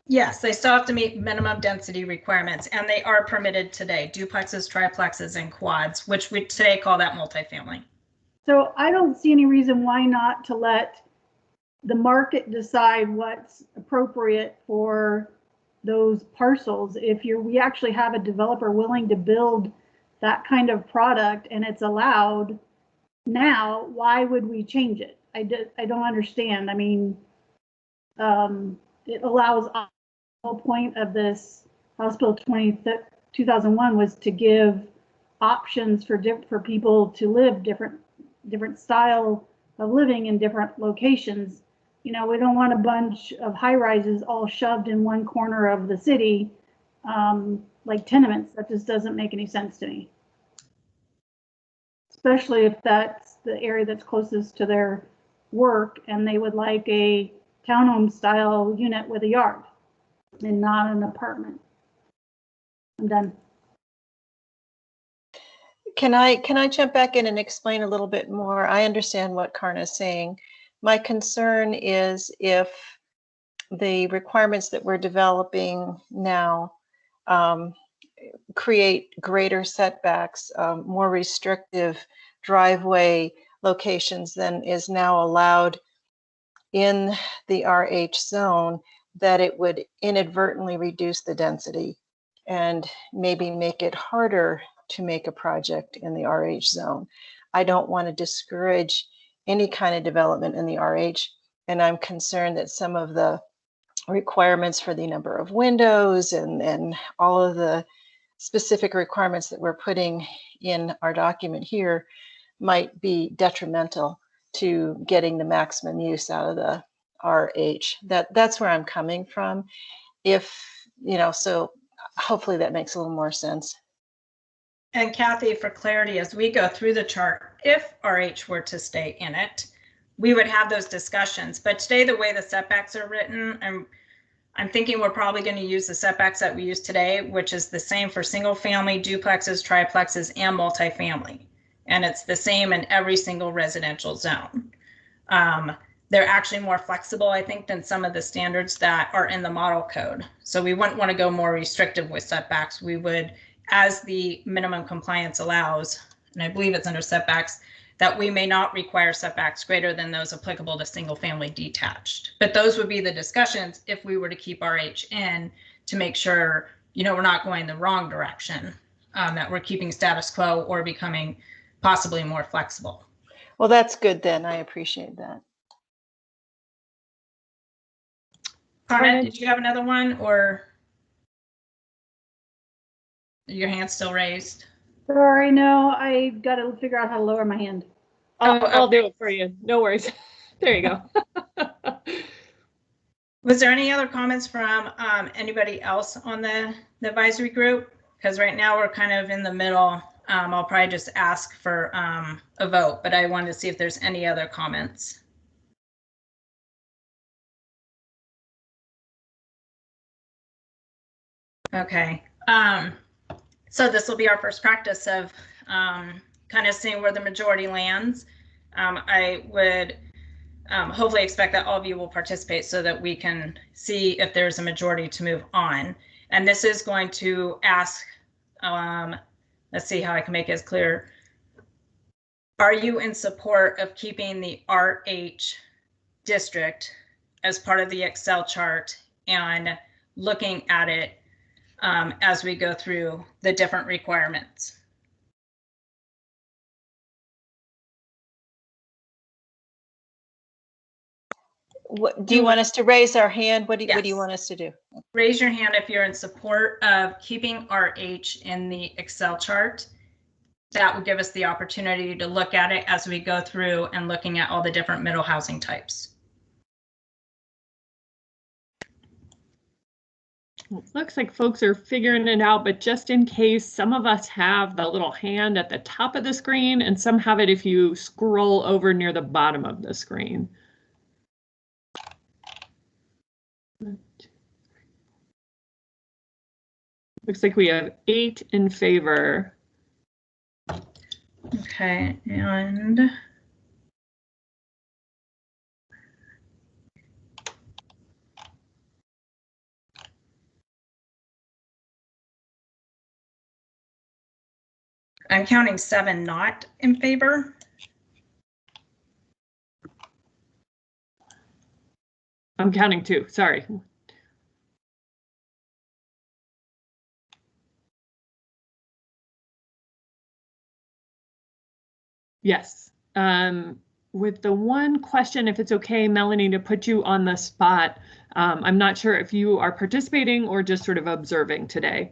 Yes, they still have to meet minimum density requirements, and they are permitted today. Duplexes, triplexes, and quads, which we today call that multifamily. So I don't see any reason why not to let the market decide what's appropriate for those parcels. If we actually have a developer willing to build that kind of product and it's allowed now, why would we change it? I don't understand. I mean, it allows, the whole point of this House Bill 2001 was to give options for people to live different style of living in different locations. you know, we don't want a bunch of high rises all shoved in one corner of the city, like tenements. That just doesn't make any sense to me. Especially if that's the area that's closest to their work and they would like a townhome style unit with a yard and not an apartment. I'm done. Can I jump back in and explain a little bit more? I understand what Karna is saying. My concern is if the requirements that we're developing now create greater setbacks, more restrictive driveway locations than is now allowed in the RH zone, that it would inadvertently reduce the density and maybe make it harder to make a project in the RH zone. I don't want to discourage any kind of development in the RH, and I'm concerned that some of the requirements for the number of windows and all of the specific requirements that we're putting in our document here might be detrimental to getting the maximum use out of the RH. That's where I'm coming from. If, you know, so hopefully that makes a little more sense. And Kathy, for clarity, as we go through the chart, if RH were to stay in it, we would have those discussions. But today, the way the setbacks are written, I'm thinking we're probably going to use the setbacks that we use today, which is the same for single family, duplexes, triplexes, and multifamily. And it's the same in every single residential zone. They're actually more flexible, I think, than some of the standards that are in the model code. So we wouldn't want to go more restrictive with setbacks. We would, as the minimum compliance allows, and I believe it's under setbacks, that we may not require setbacks greater than those applicable to single family detached. But those would be the discussions if we were to keep RH in, to make sure, you know, we're not going the wrong direction, that we're keeping status quo or becoming possibly more flexible. Well, that's good then. I appreciate that. Karna, did you have another one, or your hand's still raised? Sorry, no, I got to figure out how to lower my hand. I'll do it for you. No worries. There you go. Was there any other comments from anybody else on the advisory group? Because right now we're kind of in the middle. I'll probably just ask for a vote, but I wanted to see if there's any other comments. Okay. So this will be our first practice of kind of seeing where the majority lands. I would hopefully expect that all of you will participate so that we can see if there's a majority to move on. And this is going to ask, let's see how I can make it as clear. Are you in support of keeping the RH district as part of the Excel chart and looking at it as we go through the different requirements? What do you want us to raise our hand? What do you Yes. want us to do? Raise your hand if you're in support of keeping RH in the Excel chart. That would give us the opportunity to look at it as we go through and looking at all the different middle housing types. Looks like folks are figuring it out, but just in case, some of us have the little hand at the top of the screen and some have it if you scroll over near the bottom of the screen. Looks like we have 8 in favor. Okay, and I'm counting 7 not in favor. I'm counting 2, sorry. Yes. With the one question, if it's okay, Melanie, to put you on the spot, I'm not sure if you are participating or just sort of observing today.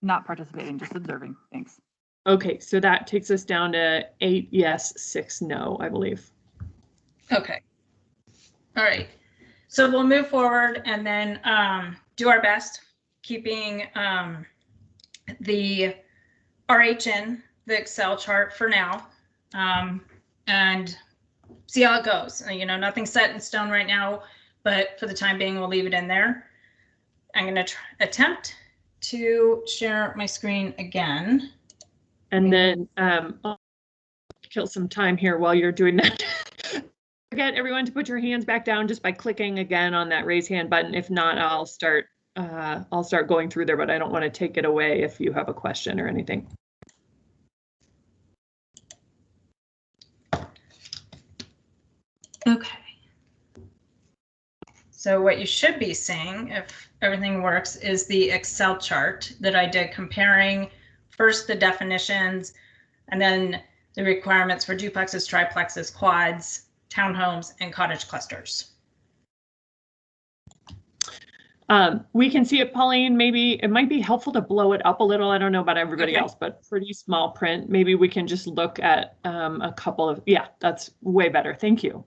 Not participating, just observing. Thanks. Okay, so that takes us down to 8 yes, 6 no, I believe. Okay. All right. So we'll move forward and then do our best, keeping the RH in the Excel chart for now, and see how it goes. You know, nothing's set in stone right now, but for the time being, we'll leave it in there. I'm going to attempt to share my screen again. And then I'll kill some time here while you're doing that. Forget everyone to put your hands back down just by clicking again on that raise hand button. If not, I'll start going through there, but I don't want to take it away if you have a question or anything. Okay. So what you should be seeing, if everything works, is the Excel chart that I did comparing first the definitions and then the requirements for duplexes, triplexes, quads, townhomes, and cottage clusters. We can see it, Pauline. Maybe it might be helpful to blow it up a little. I don't know about everybody else, but pretty small print. Maybe we can just look at a couple of, yeah, that's way better. Thank you.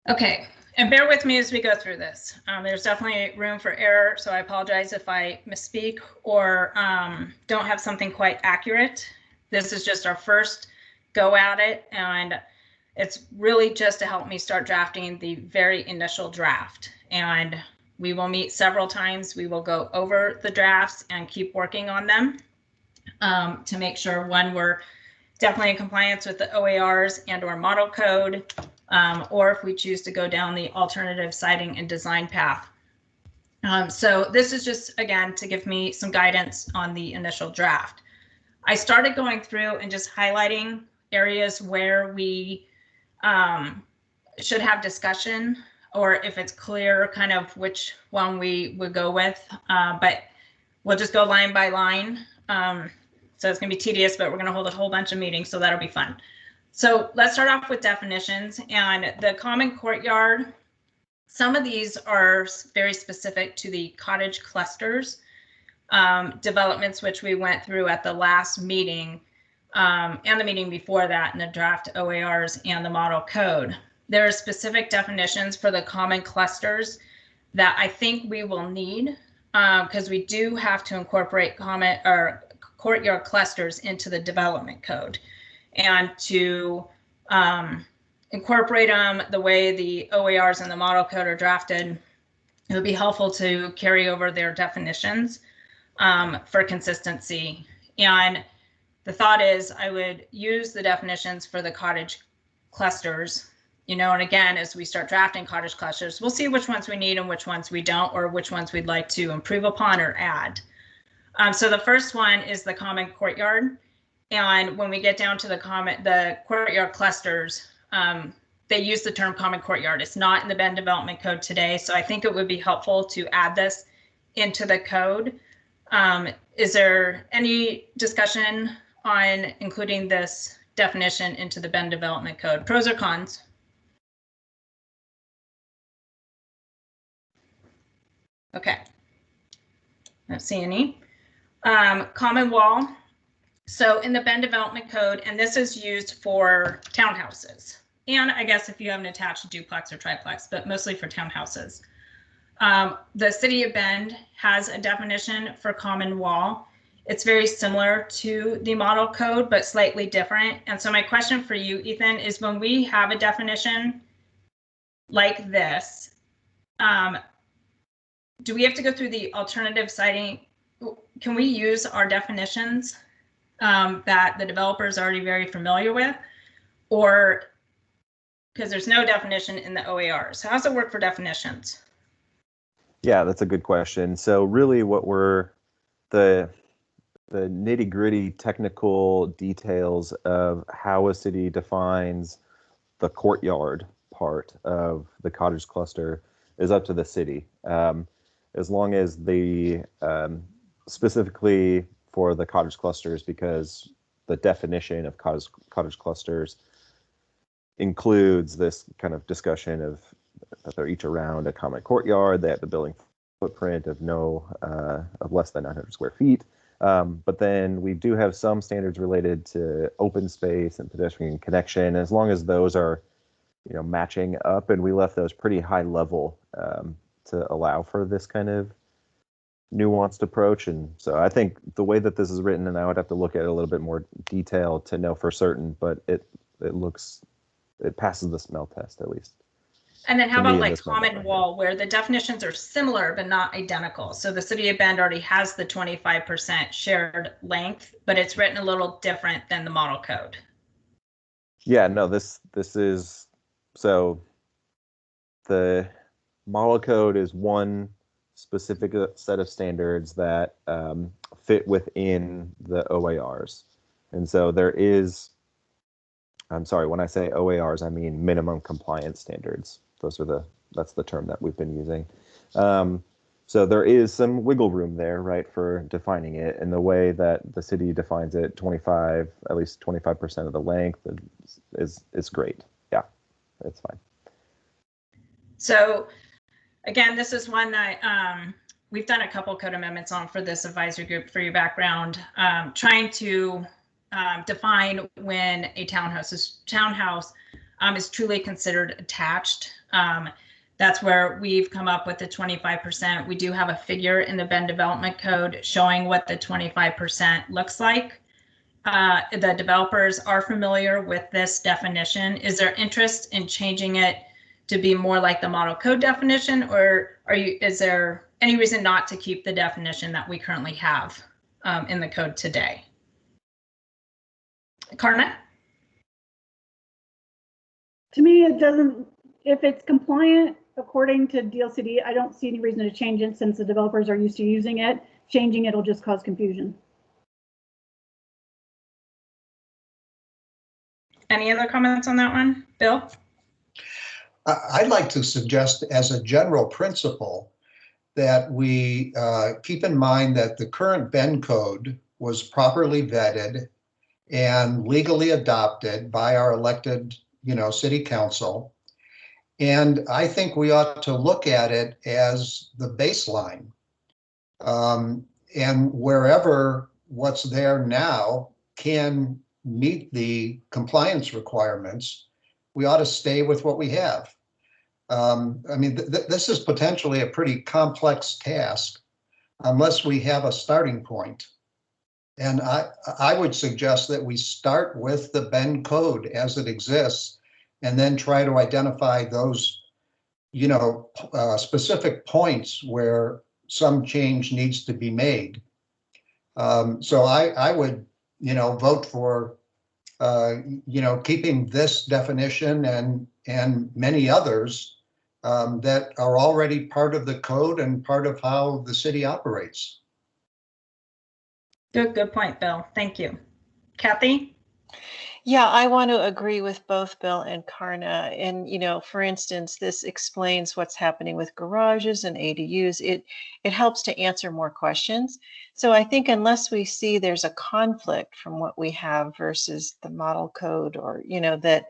Okay, and bear with me as we go through this. There's definitely room for error, so I apologize if I misspeak or don't have something quite accurate. This is just our first go at it, and it's really just to help me start drafting the very initial draft. And we will meet several times. We will go over the drafts and keep working on them to make sure, one, we're definitely in compliance with the OARs and or model code, or if we choose to go down the alternative siting and design path. So this is just, again, to give me some guidance on the initial draft. I started going through and just highlighting areas where we should have discussion, or if it's clear kind of which one we would go with, but we'll just go line by line. So it's gonna be tedious, but we're gonna hold a whole bunch of meetings, so that'll be fun. So let's start off with definitions, and the common courtyard. Some of these are very specific to the cottage clusters developments, which we went through at the last meeting and the meeting before that in the draft OARs and the model code. There are specific definitions for the common clusters that I think we will need because we do have to incorporate common or courtyard clusters into the development code, and to incorporate them the way the OARs and the model code are drafted. It would be helpful to carry over their definitions for consistency. And the thought is I would use the definitions for the cottage clusters, you know, and again, as we start drafting cottage clusters, we'll see which ones we need and which ones we don't, or which ones we'd like to improve upon or add. So the first one is the common courtyard. And when we get down to the courtyard clusters, they use the term common courtyard. It's not in the Bend Development Code today. So I think it would be helpful to add this into the code. Is there any discussion on including this definition into the Bend Development Code? Pros or cons? Okay, I don't see any. Common wall. So in the Bend Development Code, and this is used for townhouses, and I guess if you have an attached duplex or triplex, but mostly for townhouses. The City of Bend has a definition for common wall. It's very similar to the model code, but slightly different. And so my question for you, Ethan, is when we have a definition like this, do we have to go through the alternative siting? Can we use our definitions that the developer is already very familiar with, or because there's no definition in the OAR? So how does it work for definitions? Yeah, that's a good question. So really what we're, the nitty gritty technical details of how a city defines the courtyard part of the cottage cluster is up to the city. As long as the, specifically for the cottage clusters, because the definition of cottage clusters includes this kind of discussion of that they're each around a common courtyard. They have the building footprint of of less than 900 square feet. But then we do have some standards related to open space and pedestrian connection. As long as those are matching up, and we left those pretty high level to allow for this kind of nuanced approach. And so I think the way that this is written, and I would have to look at it a little bit more detail to know for certain, but it passes the smell test at least. And then how To me, about in like this moment, common wall, where the definitions are similar but not identical? So the city of Bend already has the 25% shared length, but it's written a little different than the model code. Yeah, no, this is, so the model code is one specific set of standards that fit within the OARs. And so there is, I'm sorry, when I say OARs, I mean minimum compliance standards. That's the term that we've been using. So there is some wiggle room there, right, for defining it. And the way that the city defines it, at least 25% of the length is great. Yeah, it's fine. So again, this is one that we've done a couple code amendments on for this advisory group. For your background, trying to define when a townhouse is truly considered attached. That's where we've come up with the 25%. We do have a figure in the Bend Development Code showing what the 25% looks like. The developers are familiar with this definition. Is there interest in changing it to be more like the model code definition, or is there any reason not to keep the definition that we currently have in the code today? Karna? To me, it doesn't, if it's compliant according to DLCD, I don't see any reason to change it since the developers are used to using it. Changing it will just cause confusion. Any other comments on that one, Bill? I'd like to suggest as a general principle that we keep in mind that the current Bend code was properly vetted and legally adopted by our elected, city council. And I think we ought to look at it as the baseline. And wherever what's there now can meet the compliance requirements, we ought to stay with what we have. This is potentially a pretty complex task unless we have a starting point. And I would suggest that we start with the Bend code as it exists and then try to identify those, specific points where some change needs to be made. So I would, vote for, keeping this definition and many others that are already part of the code and part of how the city operates. Good point, Bill. Thank you. Kathy? Yeah, I want to agree with both Bill and Karna. And, for instance, this explains what's happening with garages and ADUs. It helps to answer more questions. So I think unless we see there's a conflict from what we have versus the model code, or, that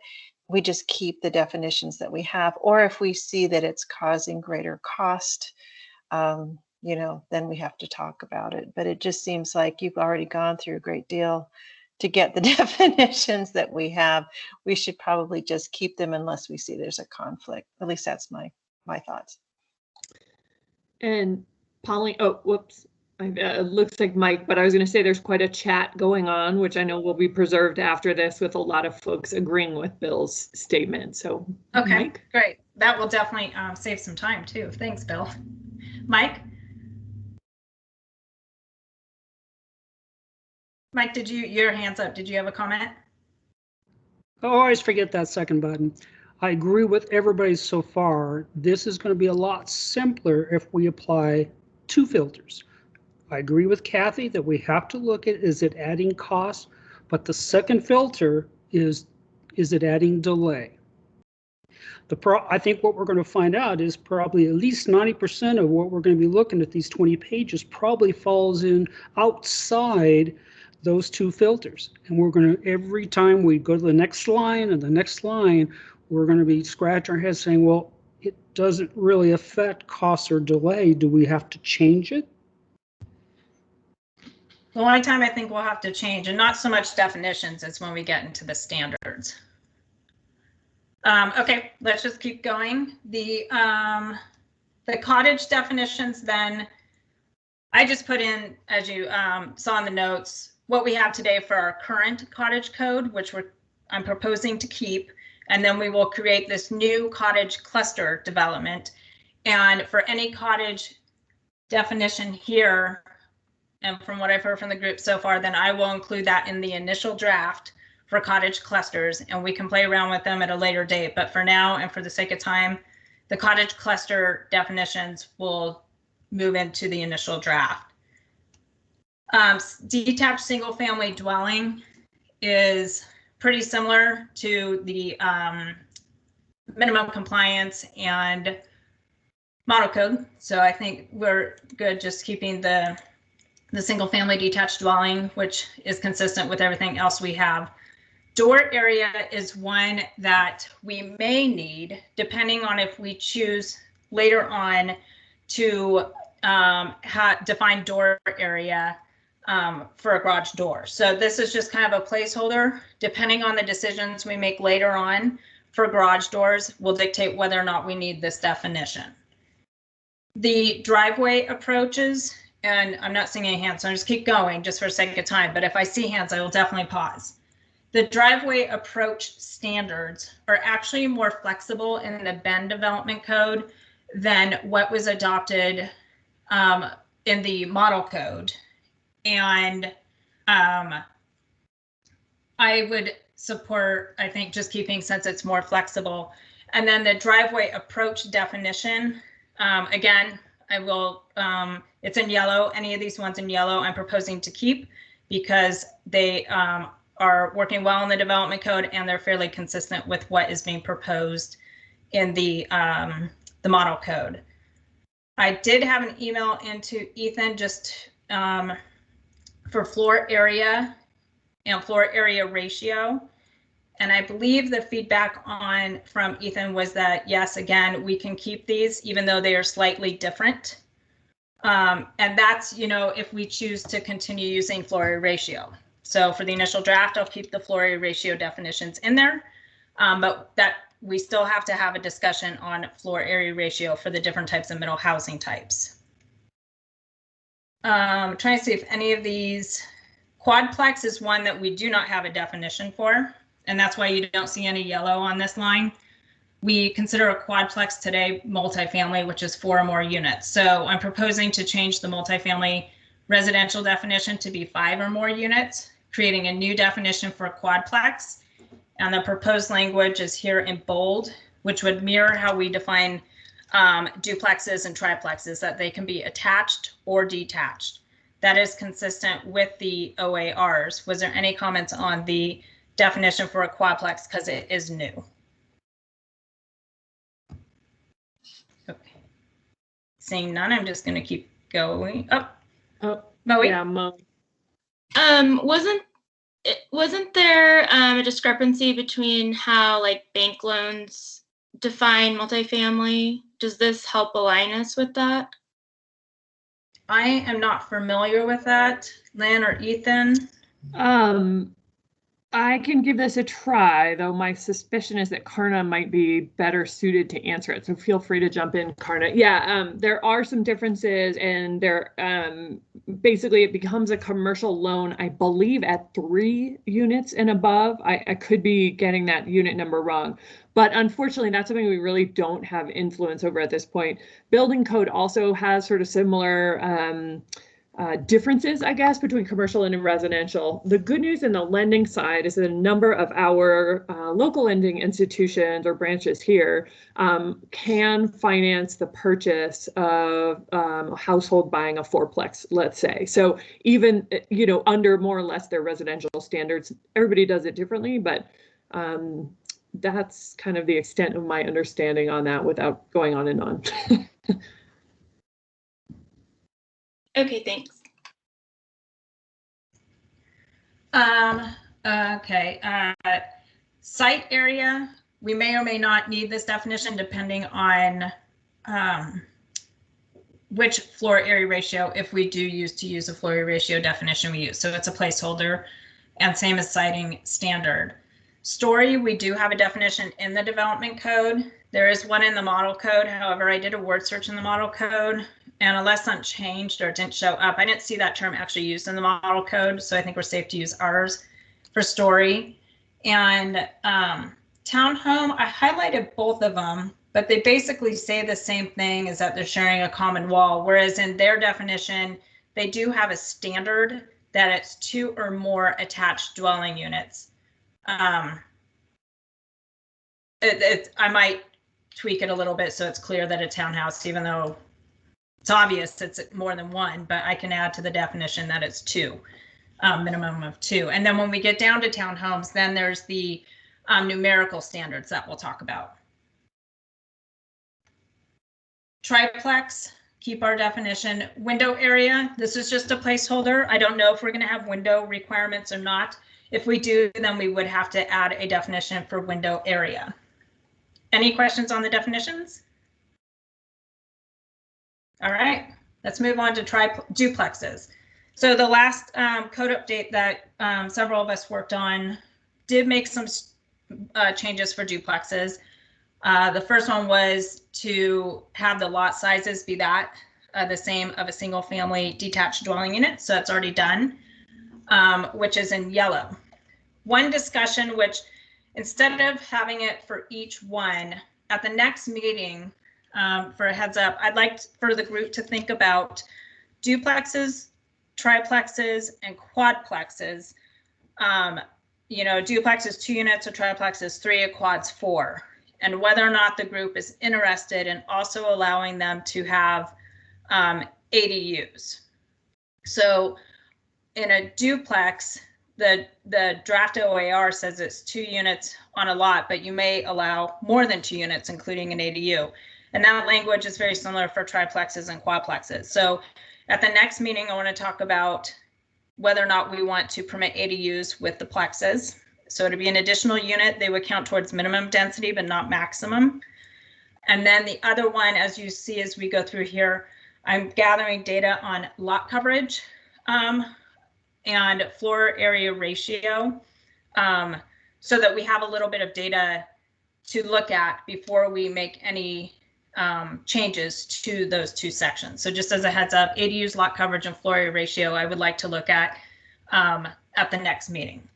we just keep the definitions that we have, or if we see that it's causing greater cost, then we have to talk about it. But it just seems like you've already gone through a great deal to get the definitions that we have. We should probably just keep them unless we see there's a conflict. At least that's my thoughts. And Polly, oh, whoops. It looks like Mike, but I was going to say there's quite a chat going on, which I know will be preserved after this with a lot of folks agreeing with Bill's statement. So, okay, Mike. Great. That will definitely save some time too. Thanks, Bill. Mike? Mike, your hand's up. Did you have a comment? I always forget that second button. I agree with everybody so far. This is going to be a lot simpler if we apply two filters. I agree with Kathy that we have to look at, is it adding cost? But the second filter is it adding delay? I think what we're going to find out is probably at least 90% of what we're going to be looking at these 20 pages probably falls in outside those two filters. And we're going to, every time we go to the next line and the next line, we're going to be scratching our heads saying, well, it doesn't really affect cost or delay. Do we have to change it? The only time I think we'll have to change, and not so much definitions, is when we get into the standards. Okay, let's just keep going. The cottage definitions then, I just put in, as you saw in the notes, what we have today for our current cottage code, which I'm proposing to keep, and then we will create this new cottage cluster development. And for any cottage definition here, and from what I've heard from the group so far, then I will include that in the initial draft for cottage clusters, and we can play around with them at a later date. But for now, and for the sake of time, the cottage cluster definitions will move into the initial draft. Detached single family dwelling is pretty similar to the minimum compliance and model code. So I think we're good just keeping the single family detached dwelling, which is consistent with everything else we have. Door area is one that we may need, depending on if we choose later on to define door area for a garage door. So this is just kind of a placeholder. Depending on the decisions we make later on for garage doors will dictate whether or not we need this definition. The driveway approaches, and I'm not seeing any hands, so I'll just keep going just for the sake of time, but if I see hands, I will definitely pause. The driveway approach standards are actually more flexible in the Bend Development Code than what was adopted in the model code. And I would support, I think, just keeping, since it's more flexible. And then the driveway approach definition, again, I will, it's in yellow. Any of these ones in yellow I'm proposing to keep because they are working well in the development code and they're fairly consistent with what is being proposed in the model code. I did have an email into Ethan just for floor area and floor area ratio. And I believe the feedback from Ethan was that, yes, again, we can keep these even though they are slightly different. And that's, if we choose to continue using floor area ratio. So for the initial draft, I'll keep the floor area ratio definitions in there, but that we still have to have a discussion on floor area ratio for the different types of middle housing types. Trying to see if any of these, quadplex is one that we do not have a definition for, and that's why you don't see any yellow on this line. We consider a quadplex today multifamily, which is 4 or more units. So I'm proposing to change the multifamily residential definition to be 5 or more units, creating a new definition for a quadplex. And the proposed language is here in bold, which would mirror how we define duplexes and triplexes, that they can be attached or detached. That is consistent with the OARs. Was there any comments on the definition for a quadplex because it is new? Okay. Seeing none, I'm just going to keep going. Oh, Moe? Yeah, Mo. Wasn't there a discrepancy between how bank loans define multifamily? Does this help align us with that? I am not familiar with that. Lynn or Ethan? I can give this a try, though my suspicion is that Karna might be better suited to answer it. So feel free to jump in, Karna. Yeah, there are some differences, and there basically it becomes a commercial loan, I believe, at 3 units and above. I could be getting that unit number wrong, but unfortunately, that's something we really don't have influence over at this point. Building code also has sort of similar differences, I guess, between commercial and residential. The good news in the lending side is that a number of our local lending institutions or branches here can finance the purchase of a household buying a 4-plex, let's say. So even, under more or less their residential standards, everybody does it differently, but that's kind of the extent of my understanding on that without going on and on. Okay, thanks. Okay. Site area, we may or may not need this definition depending on which floor area ratio, if we do use a floor area ratio definition we use. So it's a placeholder, and same as citing standard. Story, we do have a definition in the development code. There is one in the model code. However, I did a word search in the model code, and unless unchanged or it didn't show up, I didn't see that term actually used in the model code. So I think we're safe to use ours for story. And townhome, I highlighted both of them, but they basically say the same thing, is that they're sharing a common wall. Whereas in their definition, they do have a standard that it's 2 or more attached dwelling units. I might tweak it a little bit so it's clear that a townhouse, even though it's obvious it's more than one, but I can add to the definition that it's 2, minimum of 2. And then when we get down to townhomes, then there's the numerical standards that we'll talk about. Triplex, keep our definition. Window area, this is just a placeholder. I don't know if we're going to have window requirements or not. If we do, then we would have to add a definition for window area. Any questions on the definitions? All right, let's move on to duplexes. So the last code update that several of us worked on did make some changes for duplexes. The first one was to have the lot sizes be the same of a single family detached dwelling unit. So that's already done, which is in yellow. One discussion, which instead of having it for each one, at the next meeting, for a heads up, I'd like for the group to think about duplexes, triplexes, and quadplexes. Duplex is 2 units, a triplex is 3, a quad's 4. And whether or not the group is interested in also allowing them to have ADUs. So in a duplex, the draft OAR says it's 2 units on a lot, but you may allow more than 2 units, including an ADU. And that language is very similar for triplexes and quadplexes. So at the next meeting, I want to talk about whether or not we want to permit ADUs with the plexes. So to be an additional unit, they would count towards minimum density, but not maximum. And then the other one, as you see as we go through here, I'm gathering data on lot coverage and floor area ratio, so that we have a little bit of data to look at before we make any changes to those 2 sections. So just as a heads up, ADUs, lot coverage, and floor area ratio, I would like to look at the next meeting.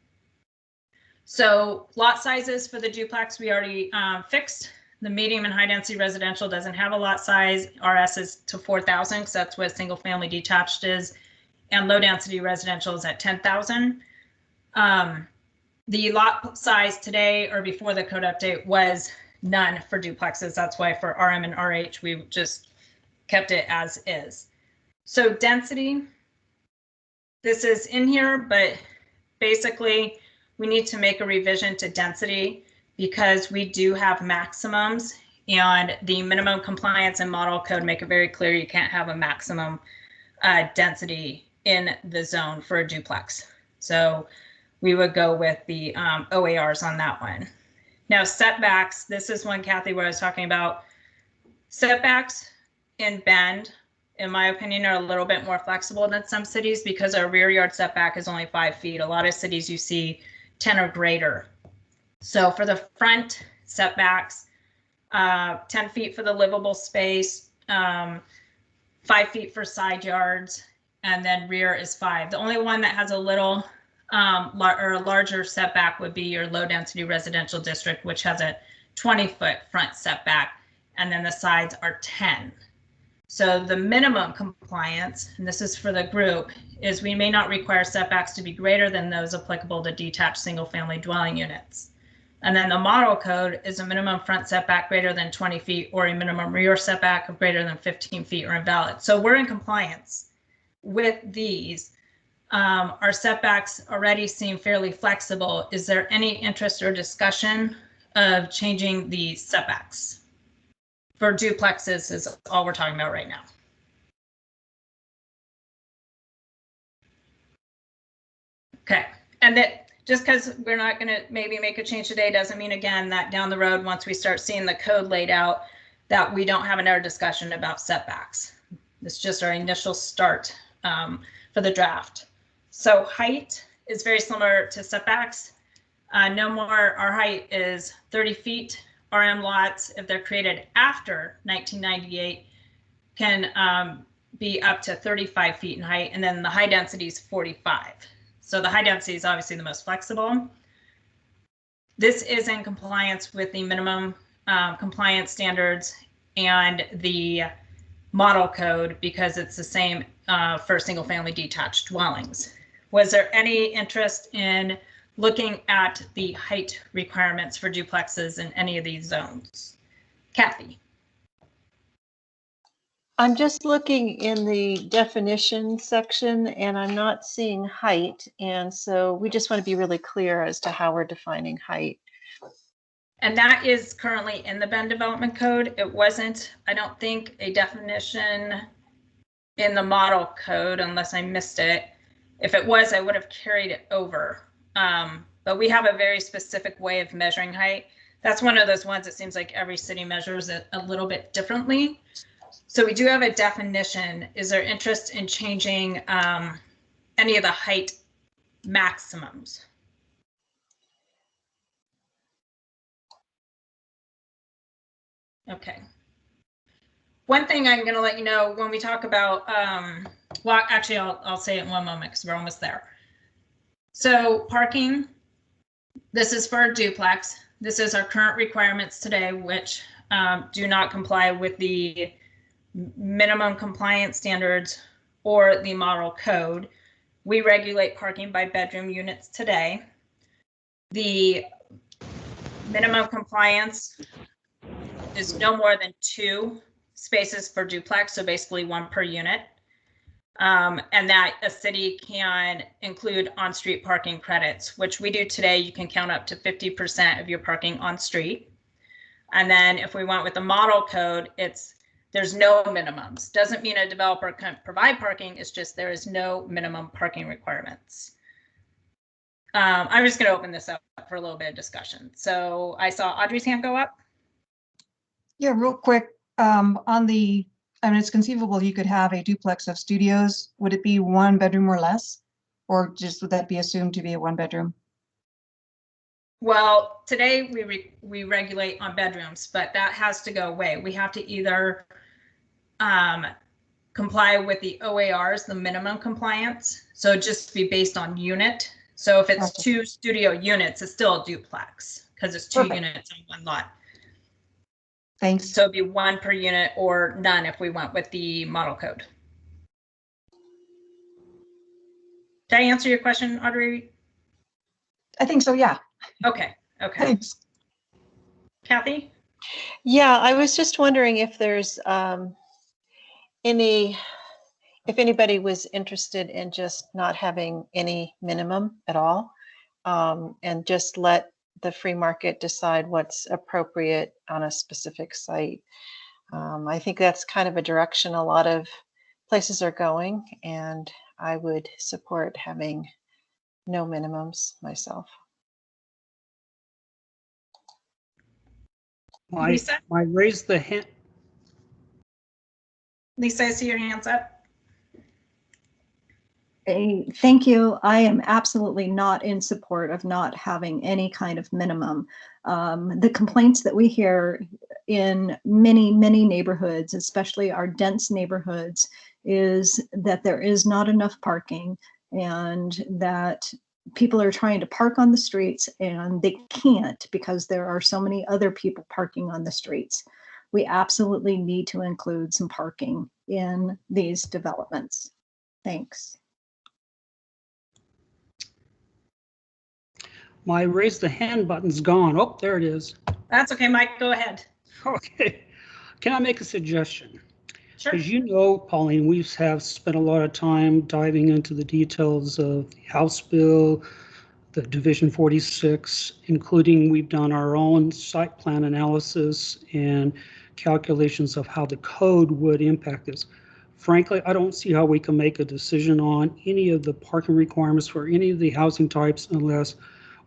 So lot sizes for the duplex, we already fixed. The medium and high density residential doesn't have a lot size. RS is to 4,000 because that's what single family detached is. And low density residential is at 10,000. The lot size today or before the code update was none for duplexes. That's why for RM and RH, we just kept it as is. So density, this is in here, but basically we need to make a revision to density because we do have maximums, and the minimum compliance and model code make it very clear you can't have a maximum density in the zone for a duplex. So we would go with the OARs on that one. Now setbacks, this is one, Kathy, where I was talking about setbacks in Bend, in my opinion, are a little bit more flexible than some cities because our rear yard setback is only 5 feet. A lot of cities you see 10 or greater. So for the front setbacks, 10 feet for the livable space, 5 feet for side yards, and then rear is 5. The only one that has a little or a larger setback would be your low density residential district, which has a 20-foot front setback, and then the sides are 10. So the minimum compliance, and this is for the group, is we may not require setbacks to be greater than those applicable to detached single family dwelling units. And then the model code is a minimum front setback greater than 20 feet or a minimum rear setback of greater than 15 feet or invalid. So we're in compliance with these. Our setbacks already seem fairly flexible. Is there any interest or discussion of changing the setbacks? For duplexes is all we're talking about right now. Okay, and that just because we're not going to maybe make a change today doesn't mean, again, that down the road, once we start seeing the code laid out, that we don't have another discussion about setbacks. This is just our initial start for the draft. So height is very similar to setbacks. No more, our height is 30 feet. RM lots, if they're created after 1998, can be up to 35 feet in height, and then the high density is 45. So the high density is obviously the most flexible. This is in compliance with the minimum compliance standards and the model code because it's the same for single family detached dwellings. Was there any interest in looking at the height requirements for duplexes in any of these zones? Kathy. I'm just looking in the definition section and I'm not seeing height. And so we just want to be really clear as to how we're defining height. And that is currently in the Bend Development Code. It wasn't, I don't think, a definition in the model code unless I missed it. If it was, I would have carried it over. But we have a very specific way of measuring height. That's one of those ones that seems like every city measures it a little bit differently. So we do have a definition. Is there interest in changing any of the height maximums? Okay. One thing I'm going to let you know when we talk about, well, actually, I'll say it in one moment because we're almost there. So parking, this is for a duplex. This is our current requirements today, which do not comply with the minimum compliance standards or the model code. We regulate parking by bedroom units today. The minimum compliance is no more than 2 spaces per duplex, so basically 1 per unit. And that a city can include on-street parking credits, which we do today. You can count up to 50% of your parking on street. And then if we went with the model code, there's no minimums. Doesn't mean a developer can't provide parking. It's just there is no minimum parking requirements. I'm just going to open this up for a little bit of discussion. So I saw Audrey's hand go up. Yeah, real quick. I mean, it's conceivable you could have a duplex of studios. Would it be 1 bedroom or less? Or just would that be assumed to be a 1 bedroom? Well, today we regulate on bedrooms, but that has to go away. We have to either comply with the OARs, the minimum compliance. So just be based on unit. So if it's 2 studio units, it's still a duplex because it's 2 units on 1 lot. Thanks. So it'd be 1 per unit or none if we went with the model code. Did I answer your question, Audrey? I think so, yeah. Okay, okay. Thanks. Kathy? Yeah, I was just wondering if there's if anybody was interested in just not having any minimum at all, and just let the free market decide what's appropriate on a specific site. I think that's kind of a direction a lot of places are going, and I would support having no minimums myself. Lisa? I raised the hand. Lisa, I see your hands up. Thank you. I am absolutely not in support of not having any kind of minimum. The complaints that we hear in many, many neighborhoods, especially our dense neighborhoods, is that there is not enough parking and that people are trying to park on the streets and they can't because there are so many other people parking on the streets. We absolutely need to include some parking in these developments. Thanks. My raise the hand button's gone. Oh, there it is. That's okay, Mike, go ahead. Okay. Can I make a suggestion? Sure. As you know, Pauline, we have spent a lot of time diving into the details of the House bill, the Division 46, including we've done our own site plan analysis and calculations of how the code would impact this. Frankly, I don't see how we can make a decision on any of the parking requirements for any of the housing types unless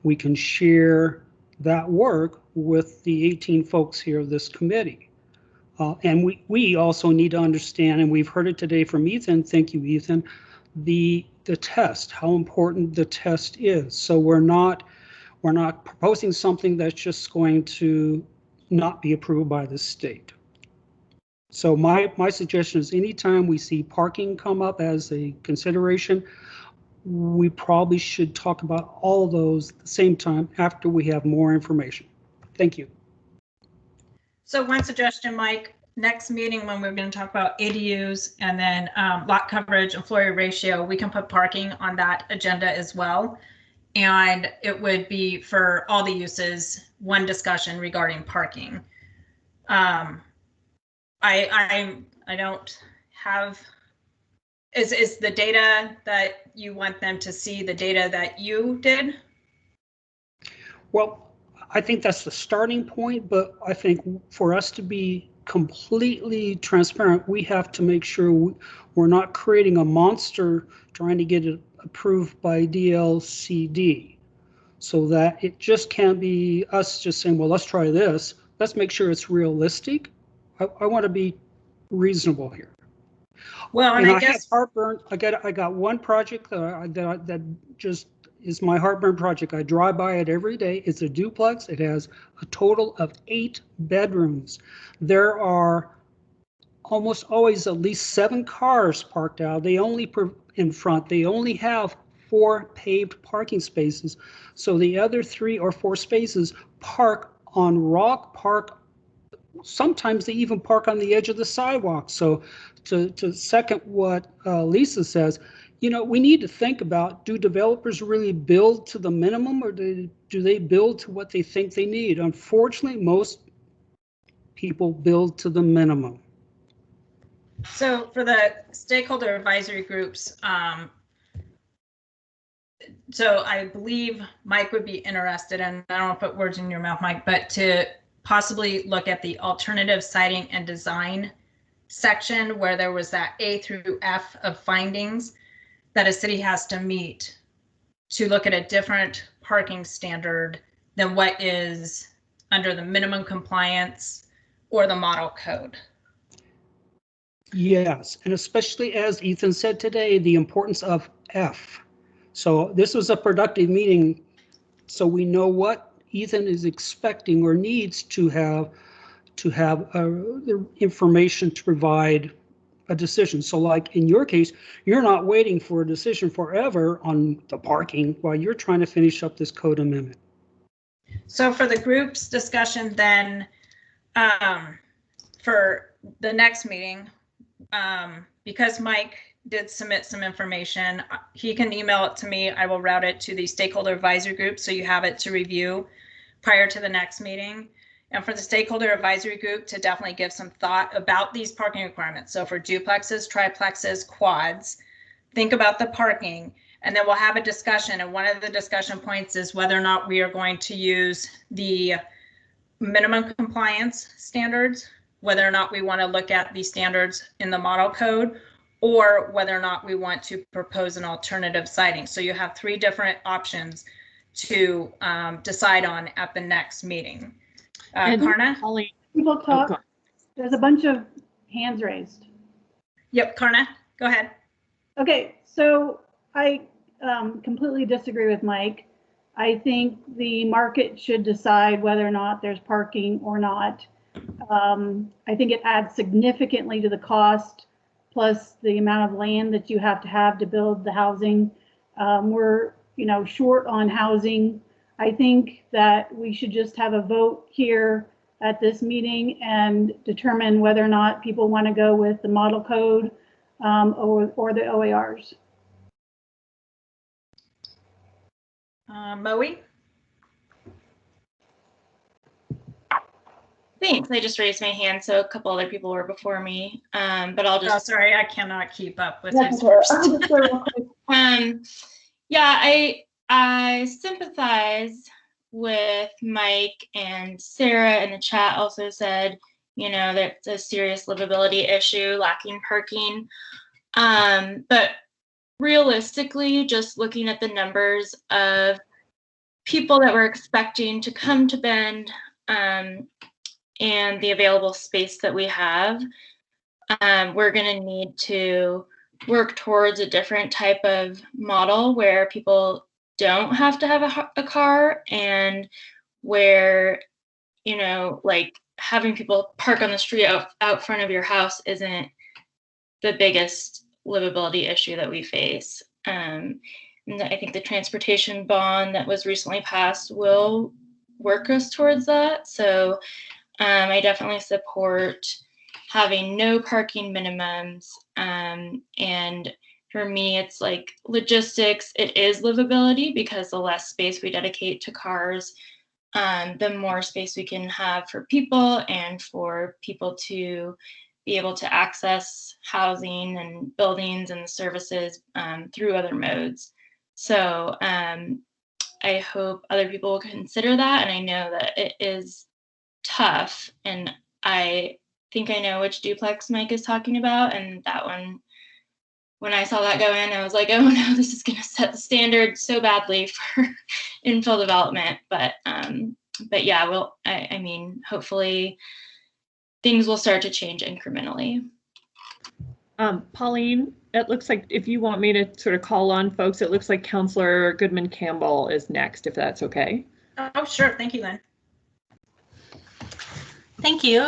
we can share that work with the 18 folks here of this committee. And we also need to understand, and we've heard it today from Ethan, thank you, Ethan, the test, how important the test is. So we're not We're not proposing something that's just going to not be approved by the state. So my suggestion is anytime we see parking come up as a consideration, we probably should talk about all of those at the same time after we have more information. Thank you. So one suggestion, Mike, next meeting when we're going to talk about ADUs and then lot coverage and floor area ratio, we can put parking on that agenda as well. And it would be for all the uses, one discussion regarding parking. I don't have, is the data that you want them to see the data that you did? Well, I think that's the starting point, but I think for us to be completely transparent, we have to make sure we're not creating a monster trying to get it approved by DLCD, so that it just can't be us just saying, well, let's try this. Let's make sure it's realistic. I want to be reasonable here. Well, and I guess have heartburn. I got one project that just is my heartburn project. I drive by it every day. It's a duplex. It has a total of 8 bedrooms. There are almost always at least 7 cars parked out. They only in front. They only have 4 paved parking spaces. So the other 3 or 4 spaces park on rock, park. Sometimes they even park on the edge of the sidewalk. So to second what Lisa says, you know, we need to think about, do developers really build to the minimum, or do they build to what they think they need? Unfortunately, most people build to the minimum. so for the stakeholder advisory groups, so I believe Mike would be interested, and I don't want to put words in your mouth, Mike, but to possibly look at the alternative siting and design section where there was that A through F of findings that a city has to meet to look at a different parking standard than what is under the minimum compliance or the model code. Yes, and especially as Ethan said today, the importance of F. So this was a productive meeting, so we know what Ethan is expecting or needs to have the information to provide a decision. So like in your case, you're not waiting for a decision forever on the parking while you're trying to finish up this code amendment. So for the group's discussion then, for the next meeting, because Mike did submit some information, he can email it to me. I will route it to the stakeholder advisory group so you have it to review prior to the next meeting. And for the stakeholder advisory group to definitely give some thought about these parking requirements. So for duplexes, triplexes, quads, think about the parking, and then we'll have a discussion. And one of the discussion points is whether or not we are going to use the minimum compliance standards, whether or not we want to look at the standards in the model code, or whether or not we want to propose an alternative siting. So you have 3 different options to decide on at the next meeting. Karna? People talk. There's a bunch of hands raised. Yep, Karna, go ahead. Okay, so I completely disagree with Mike. I think the market should decide whether or not there's parking or not. I think it adds significantly to the cost, plus the amount of land that you have to build the housing. We're, short on housing. I think that we should just have a vote here at this meeting and determine whether or not people want to go with the model code or the OARs. Moe? Thanks. I just raised my hand, so a couple other people were before me. But I'll just. Oh, sorry, I cannot keep up with his first. Yeah, I sympathize with Mike, and Sarah in the chat also said, that's a serious livability issue, lacking parking. But realistically, just looking at the numbers of people that we're expecting to come to Bend, and the available space that we have, we're going to need to work towards a different type of model where people don't have to have a car, and where, you know, like having people park on the street out front of your house isn't the biggest livability issue that we face. And I think the transportation bond that was recently passed will work us towards that. So I definitely support having no parking minimums. And for me, it's like logistics, it is livability, because the less space we dedicate to cars, the more space we can have for people and for people to be able to access housing and buildings and services through other modes. So I hope other people will consider that. And I know that it is tough. And I think I know which duplex Mike is talking about. And that one, when I saw that go in, I was like, oh no, this is going to set the standard so badly for infill development. But yeah, well, I mean, hopefully things will start to change incrementally. Pauline, it looks like if you want me to sort of call on folks, it looks like Councillor Goodman Campbell is next, if that's okay. Oh, sure. Thank you, Lynn. Thank you.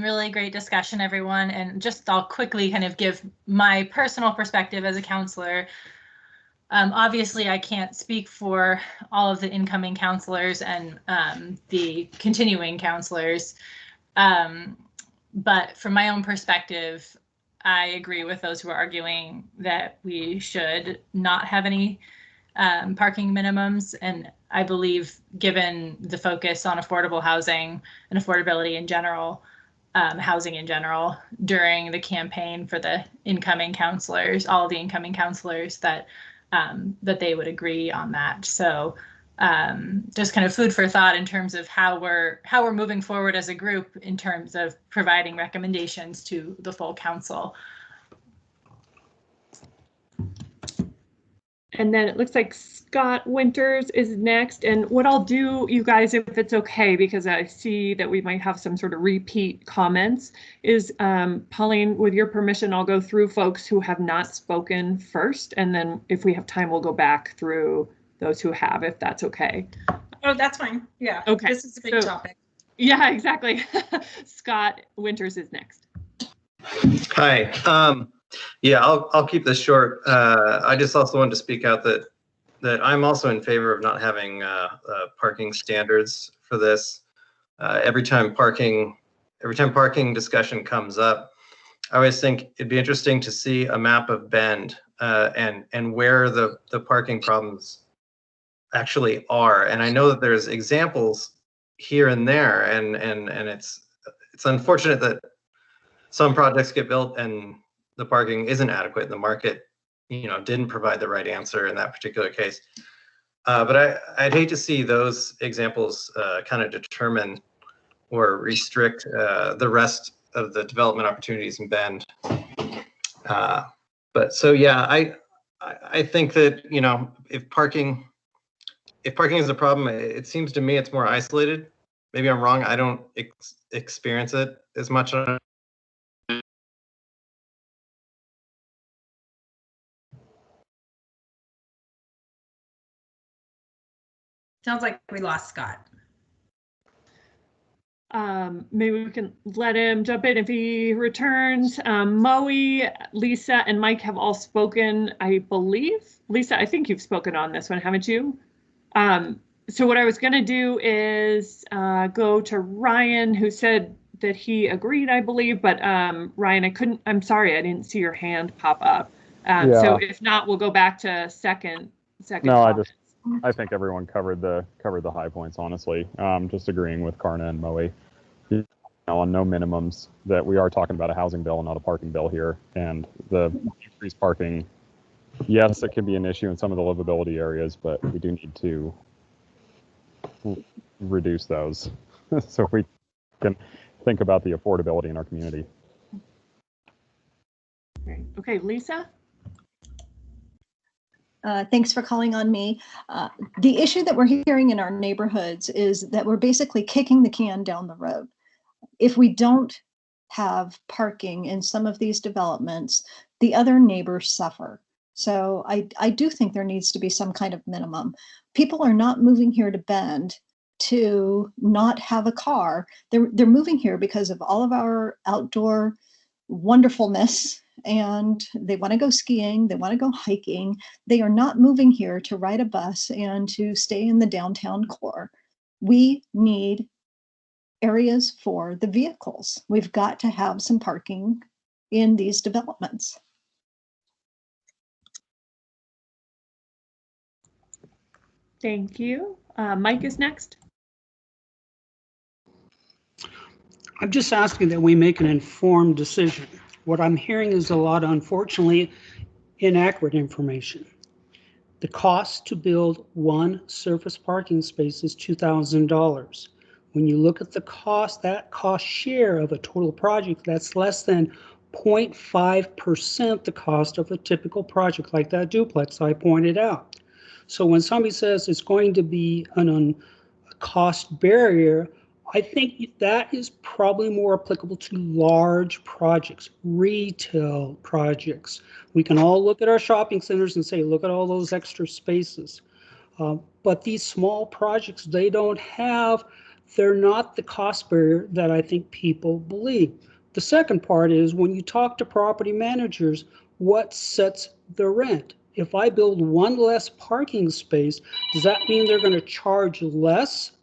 Really great discussion, everyone. And just I'll quickly kind of give my personal perspective as a counselor. Obviously, I can't speak for all of the incoming counselors and the continuing counselors. But from my own perspective, I agree with those who are arguing that we should not have any parking minimums. And I believe, given the focus on affordable housing and affordability in general, housing in general, during the campaign for the incoming counselors, all of the incoming counselors, that that they would agree on that. So just kind of food for thought in terms of how we're moving forward as a group in terms of providing recommendations to the full council. And then it looks like Scott Winters is next. And what I'll do, you guys, if it's okay, because I see that we might have some sort of repeat comments, is Pauline, with your permission, I'll go through folks who have not spoken first. And then if we have time, we'll go back through those who have, if that's okay. Oh, that's fine. Yeah. Okay. This is a big topic. Yeah, exactly. Scott Winters is next. Hi. Yeah, I'll keep this short. I just also wanted to speak out that I'm also in favor of not having parking standards for this. Every time parking discussion comes up, I always think it'd be interesting to see a map of Bend and where the parking problems actually are. And I know that there's examples here and there, and it's unfortunate that some projects get built and the parking isn't adequate. The market, didn't provide the right answer in that particular case. But I'd hate to see those examples kind of determine or restrict the rest of the development opportunities in Bend. But so yeah, I think that if parking is a problem, it seems to me it's more isolated. Maybe I'm wrong. I don't experience it as much. Sounds like we lost Scott. Maybe we can let him jump in if he returns. Moe, Lisa, and Mike have all spoken, I believe. Lisa, I think you've spoken on this one, haven't you? So what I was going to do is go to Ryan, who said that he agreed, I believe. But Ryan, I'm sorry, I didn't see your hand pop up. Yeah. So if not, we'll go back to second. No, I think everyone covered the high points, honestly. Just agreeing with Karna and Moe. On no minimums, that we are talking about a housing bill and not a parking bill here. And the increased parking, yes, it can be an issue in some of the livability areas, but we do need to reduce those so we can think about the affordability in our community. Okay, Lisa? Thanks for calling on me. The issue that we're hearing in our neighborhoods is that we're basically kicking the can down the road. If we don't have parking in some of these developments, the other neighbors suffer. So I do think there needs to be some kind of minimum. People are not moving here to Bend to not have a car. They're moving here because of all of our outdoor wonderfulness, and they want to go skiing, they want to go hiking. They are not moving here to ride a bus and to stay in the downtown core. We need areas for the vehicles. We've got to have some parking in these developments. Thank you. Mike is next. I'm just asking that we make an informed decision. What I'm hearing is a lot, unfortunately, inaccurate information. The cost to build one surface parking space is $2,000. When you look at the cost, that cost share of a total project, that's less than 0.5% the cost of a typical project like that duplex I pointed out. So when somebody says it's going to be a cost barrier, I think that is probably more applicable to large projects, retail projects. We can all look at our shopping centers and say, look at all those extra spaces. But these small projects, they're not the cost barrier that I think people believe. The second part is when you talk to property managers, what sets the rent? If I build one less parking space, does that mean they're going to charge less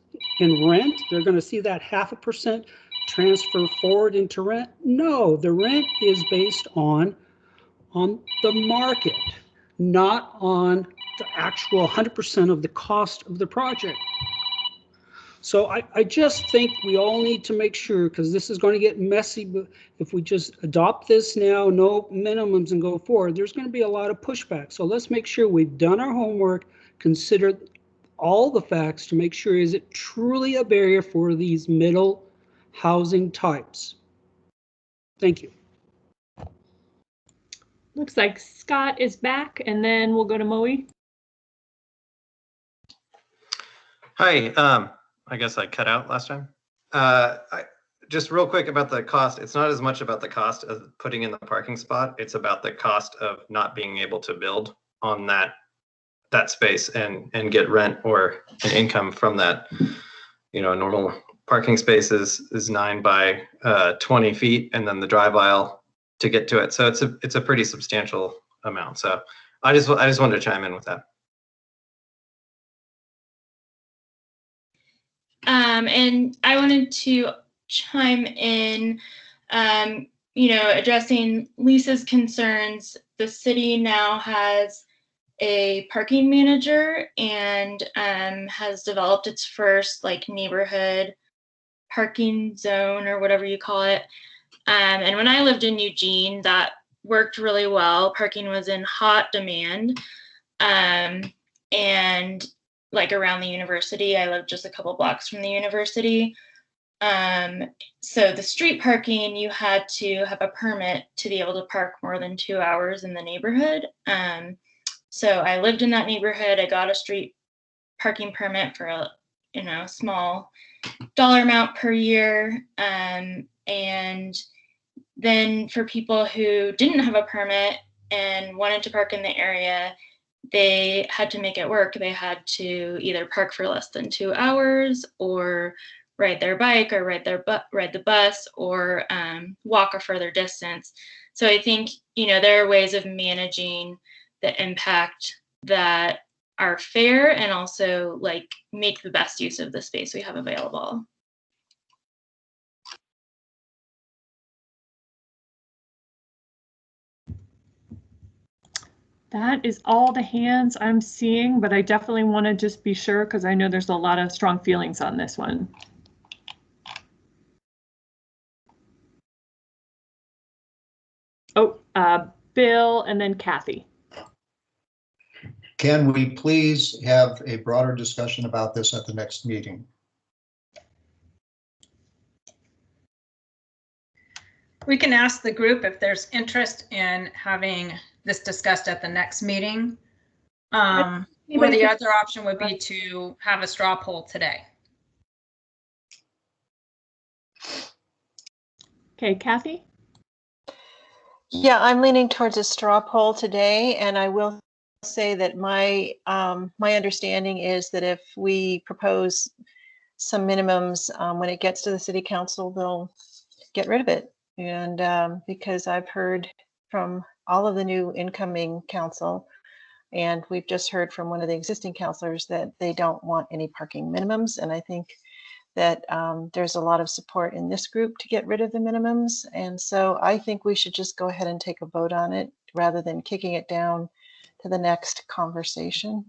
in rent? They're going to see that 0.5% transfer forward into rent? No, the rent is based on the market, not on the actual 100% of the cost of the project. So I just think we all need to make sure, because this is going to get messy, but if we just adopt this now, no minimums and go forward, there's going to be a lot of pushback. So let's make sure we've done our homework, consider all the facts to make sure, is it truly a barrier for these middle housing types? Thank you. Looks like Scott is back, and then we'll go to Moe. Hi, I guess I cut out last time. Just real quick about the cost. It's not as much about the cost of putting in the parking spot. It's about the cost of not being able to build on that space and get rent or an income from that. You know, a normal parking space is 9 by 20 feet, and then the drive aisle to get to it. So it's a pretty substantial amount. So I just wanted to chime in with that. And I wanted to chime in, addressing Lisa's concerns. The city now has a parking manager and has developed its first neighborhood parking zone, or whatever you call it. And when I lived in Eugene, that worked really well. Parking was in hot demand. And around the university, I lived just a couple blocks from the university. So the street parking, you had to have a permit to be able to park more than 2 hours in the neighborhood. So I lived in that neighborhood. I got a street parking permit for a small dollar amount per year. And then for people who didn't have a permit and wanted to park in the area, they had to make it work. They had to either park for less than 2 hours, or ride their bike, or ride the bus, or walk a further distance. So I think, there are ways of managing the impact that are fair and also make the best use of the space we have available. That is all the hands I'm seeing, but I definitely want to just be sure, because I know there's a lot of strong feelings on this one. Oh, Bill and then Kathy. Can we please have a broader discussion about this at the next meeting? We can ask the group if there's interest in having this discussed at the next meeting. Or the other option would be to have a straw poll today. Okay, Kathy? Yeah, I'm leaning towards a straw poll today, and I will say that my my understanding is that if we propose some minimums, when it gets to the city council, they'll get rid of it. And because I've heard from all of the new incoming council, and we've just heard from one of the existing councilors that they don't want any parking minimums, and I think that there's a lot of support in this group to get rid of the minimums. And so I think we should just go ahead and take a vote on it rather than kicking it down to the next conversation.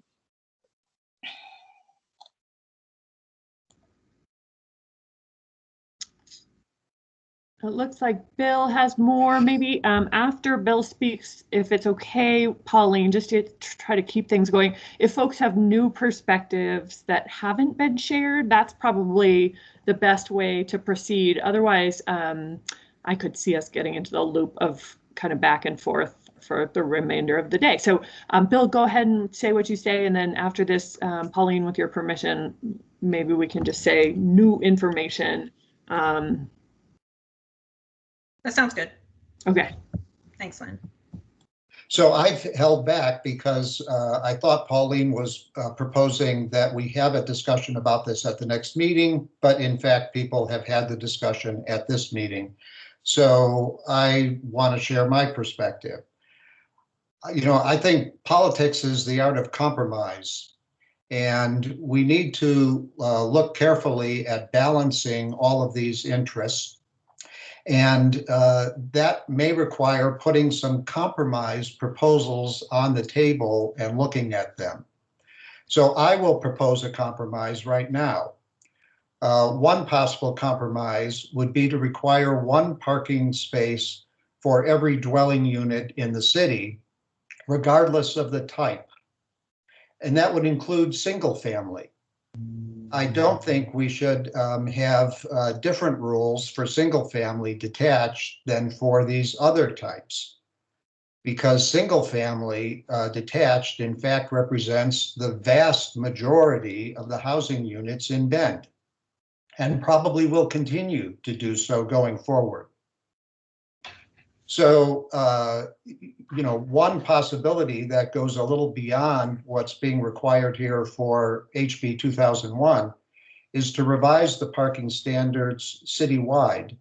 It looks like Bill has more. Maybe after Bill speaks, if it's okay, Pauline, just to try to keep things going. If folks have new perspectives that haven't been shared, that's probably the best way to proceed. Otherwise, I could see us getting into the loop of kind of back and forth for the remainder of the day. So Bill, go ahead and say what you say. And then after this, Pauline, with your permission, maybe we can just say new information. That sounds good. Okay. Thanks, Lynn. So I've held back because I thought Pauline was proposing that we have a discussion about this at the next meeting, but in fact, people have had the discussion at this meeting. So I want to share my perspective. You know, I think politics is the art of compromise, and we need to look carefully at balancing all of these interests. And that may require putting some compromise proposals on the table and looking at them. So I will propose a compromise right now. One possible compromise would be to require one parking space for every dwelling unit in the city, regardless of the type. And that would include single family. I don't think we should have different rules for single family detached than for these other types, because single family detached in fact represents the vast majority of the housing units in Bend, and probably will continue to do so going forward. So, you know, one possibility that goes a little beyond what's being required here for HB 2001 is to revise the parking standards citywide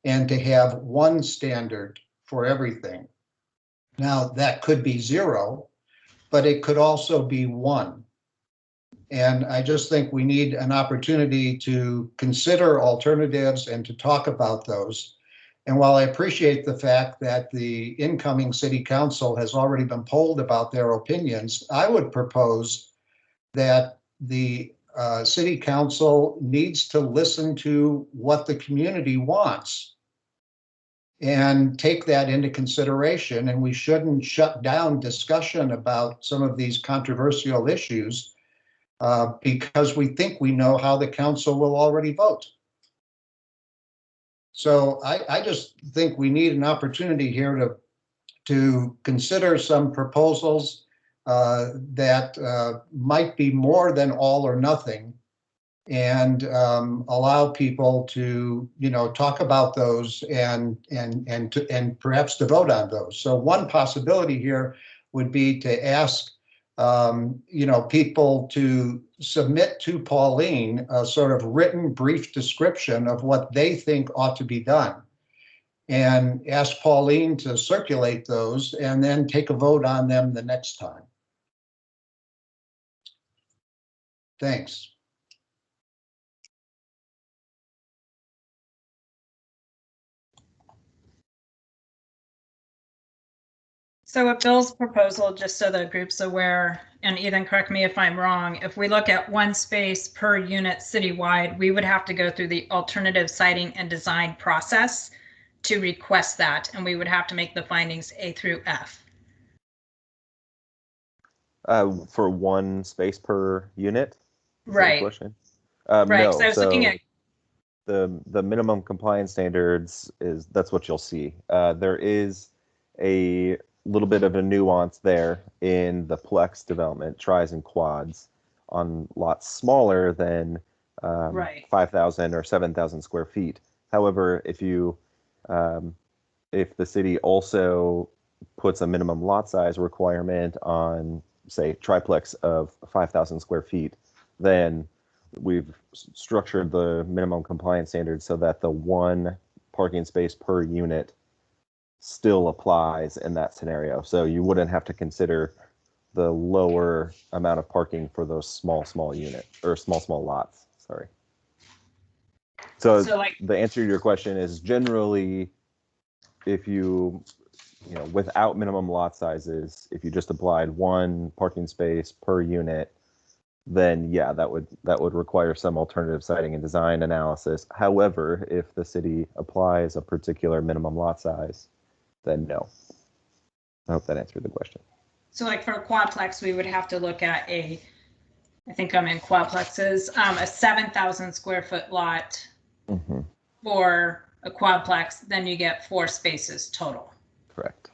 and to have one standard for everything. Now, that could be 0, but it could also be 1. And I just think we need an opportunity to consider alternatives and to talk about those. And while I appreciate the fact that the incoming city council has already been polled about their opinions, I would propose that the city council needs to listen to what the community wants and take that into consideration. And we shouldn't shut down discussion about some of these controversial issues because we think we know how the council will already vote. So I just think we need an opportunity here to consider some proposals that might be more than all or nothing, and allow people to, you know, talk about those and perhaps to vote on those. So one possibility here would be to ask you know, people to submit to Pauline a sort of written brief description of what they think ought to be done, and ask Pauline to circulate those and then take a vote on them the next time. Thanks. So with Bill's proposal, just so the group's aware, and Ethan, correct me if I'm wrong, if we look at one space per unit citywide, we would have to go through the alternative siting and design process to request that, and we would have to make the findings A through F. For one space per unit? Right. Right. Right. No, So I was looking at the minimum compliance standards that's what you'll see. There is a little bit of a nuance there in the Plex development, tris and quads, on lots smaller than 5,000 or 7,000 square feet. However, if you if the city also puts a minimum lot size requirement on, say, triplex of 5,000 square feet, then we've structured the minimum compliance standard so that the one parking space per unit still applies in that scenario. So you wouldn't have to consider the lower amount of parking for those small unit or small lots. Sorry. So like, the answer to your question is generally, if you know, without minimum lot sizes, if you just applied one parking space per unit, then yeah, that would require some alternative siting and design analysis. However, if the city applies a particular minimum lot size, then no. I hope that answered the question. So like for a quadplex, we would have to look at I think I'm in quadplexes, a 7,000 square foot lot for a quadplex, then you get 4 spaces total. Correct.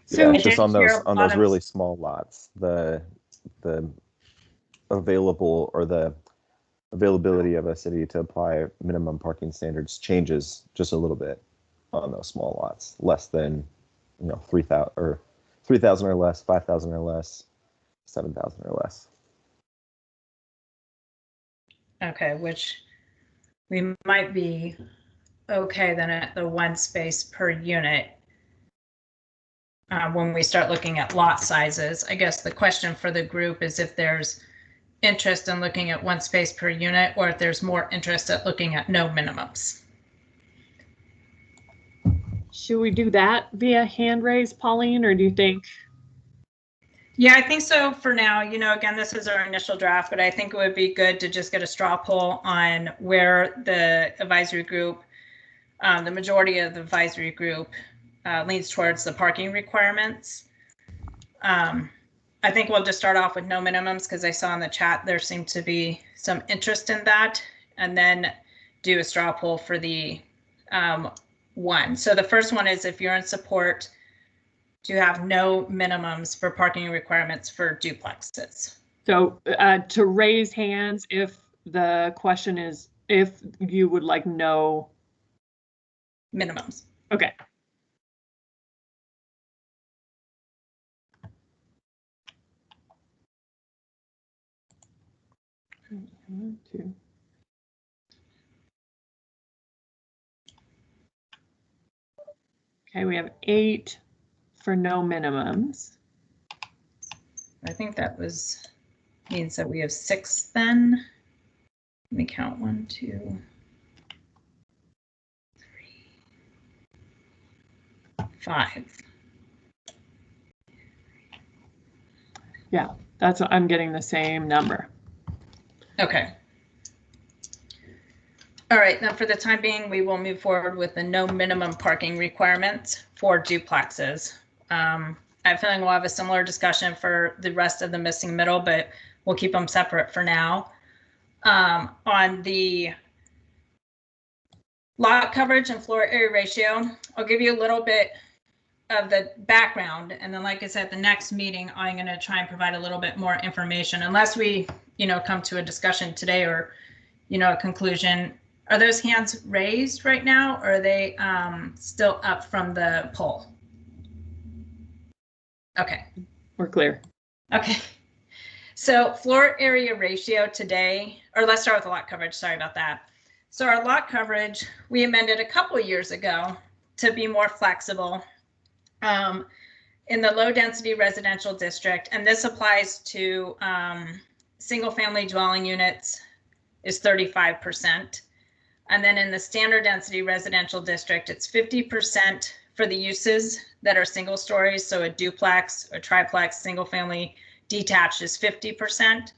So yeah, just on those really small lots, the availability of a city to apply minimum parking standards changes just a little bit on those small lots, less than 3,000 or less, 5,000 or less, 7,000 or less. Okay, which we might be okay then at the 1 space per unit. When we start looking at lot sizes, I guess the question for the group is if there's interest in looking at 1 space per unit, or if there's more interest at looking at no minimums. Should we do that via hand raise, Pauline, or do you think? Yeah, I think so for now. Again, this is our initial draft, but I think it would be good to just get a straw poll on where the advisory group, the majority of the advisory group leans towards the parking requirements. I think we'll just start off with no minimums because I saw in the chat there seemed to be some interest in that, and then do a straw poll for the one. So the first one is if you're in support to have no minimums for parking requirements for duplexes. So to raise hands if the question is if you would like no minimums. Okay. Two. Okay, we have 8 for no minimums. I think that means that we have 6 then. Let me count 1, 2, 3, 5. Yeah, that's what I'm getting, the same number. Okay. All right, then for the time being, we will move forward with the no minimum parking requirements for duplexes. I have a feeling we'll have a similar discussion for the rest of the missing middle, but we'll keep them separate for now. On the lot coverage and floor area ratio, I'll give you a little bit of the background, and then like I said, the next meeting, I'm going to try and provide a little bit more information unless we, come to a discussion today or, a conclusion. Are those hands raised right now, or are they still up from the poll? Okay. We're clear. Okay. So floor area ratio today, or let's start with the lot coverage. Sorry about that. So our lot coverage, we amended a couple years ago to be more flexible in the low density residential district. And this applies to single family dwelling units is 35%. And then in the standard density residential district, it's 50% for the uses that are single stories. So a duplex, a triplex, single family detached is 50%.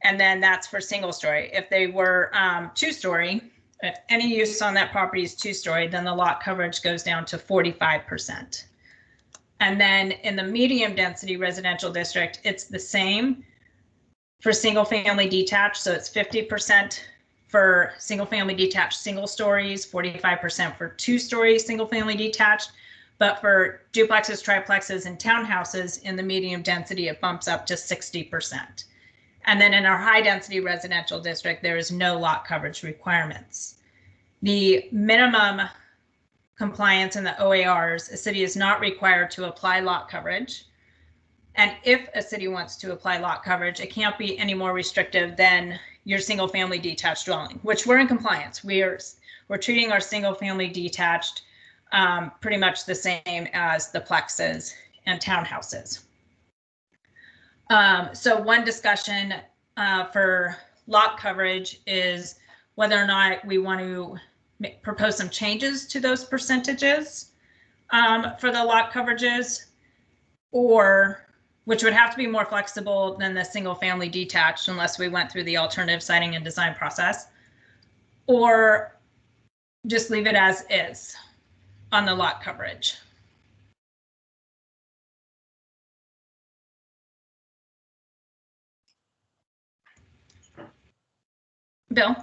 And then that's for single story. If they were 2-story, if any use on that property is 2-story, then the lot coverage goes down to 45%. And then in the medium density residential district, it's the same for single family detached. So it's 50% for single family detached single stories, 45% for 2-story single family detached. But for duplexes, triplexes, and townhouses in the medium density, it bumps up to 60%. And then in our high density residential district, there is no lot coverage requirements. The minimum compliance in the OARs, a city is not required to apply lot coverage. And if a city wants to apply lot coverage, it can't be any more restrictive than your single family detached dwelling, which we're in compliance. We're treating our single family detached pretty much the same as the plexes and townhouses. So one discussion for lot coverage is whether or not we want to propose some changes to those percentages for the lot coverages, or which would have to be more flexible than the single family detached unless we went through the alternative siting and design process, or just leave it as is on the lot coverage. Bill?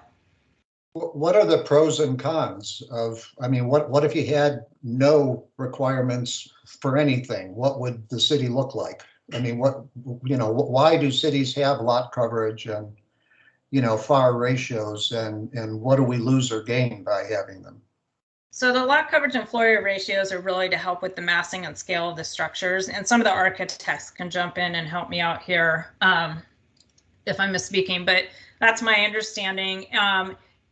What are the pros and cons of, I mean, what if you had no requirements for anything? What would the city look like? I mean, why do cities have lot coverage and, FAR ratios, and what do we lose or gain by having them? So the lot coverage and floor area ratios are really to help with the massing and scale of the structures. And some of the architects can jump in and help me out here if I'm misspeaking, but that's my understanding.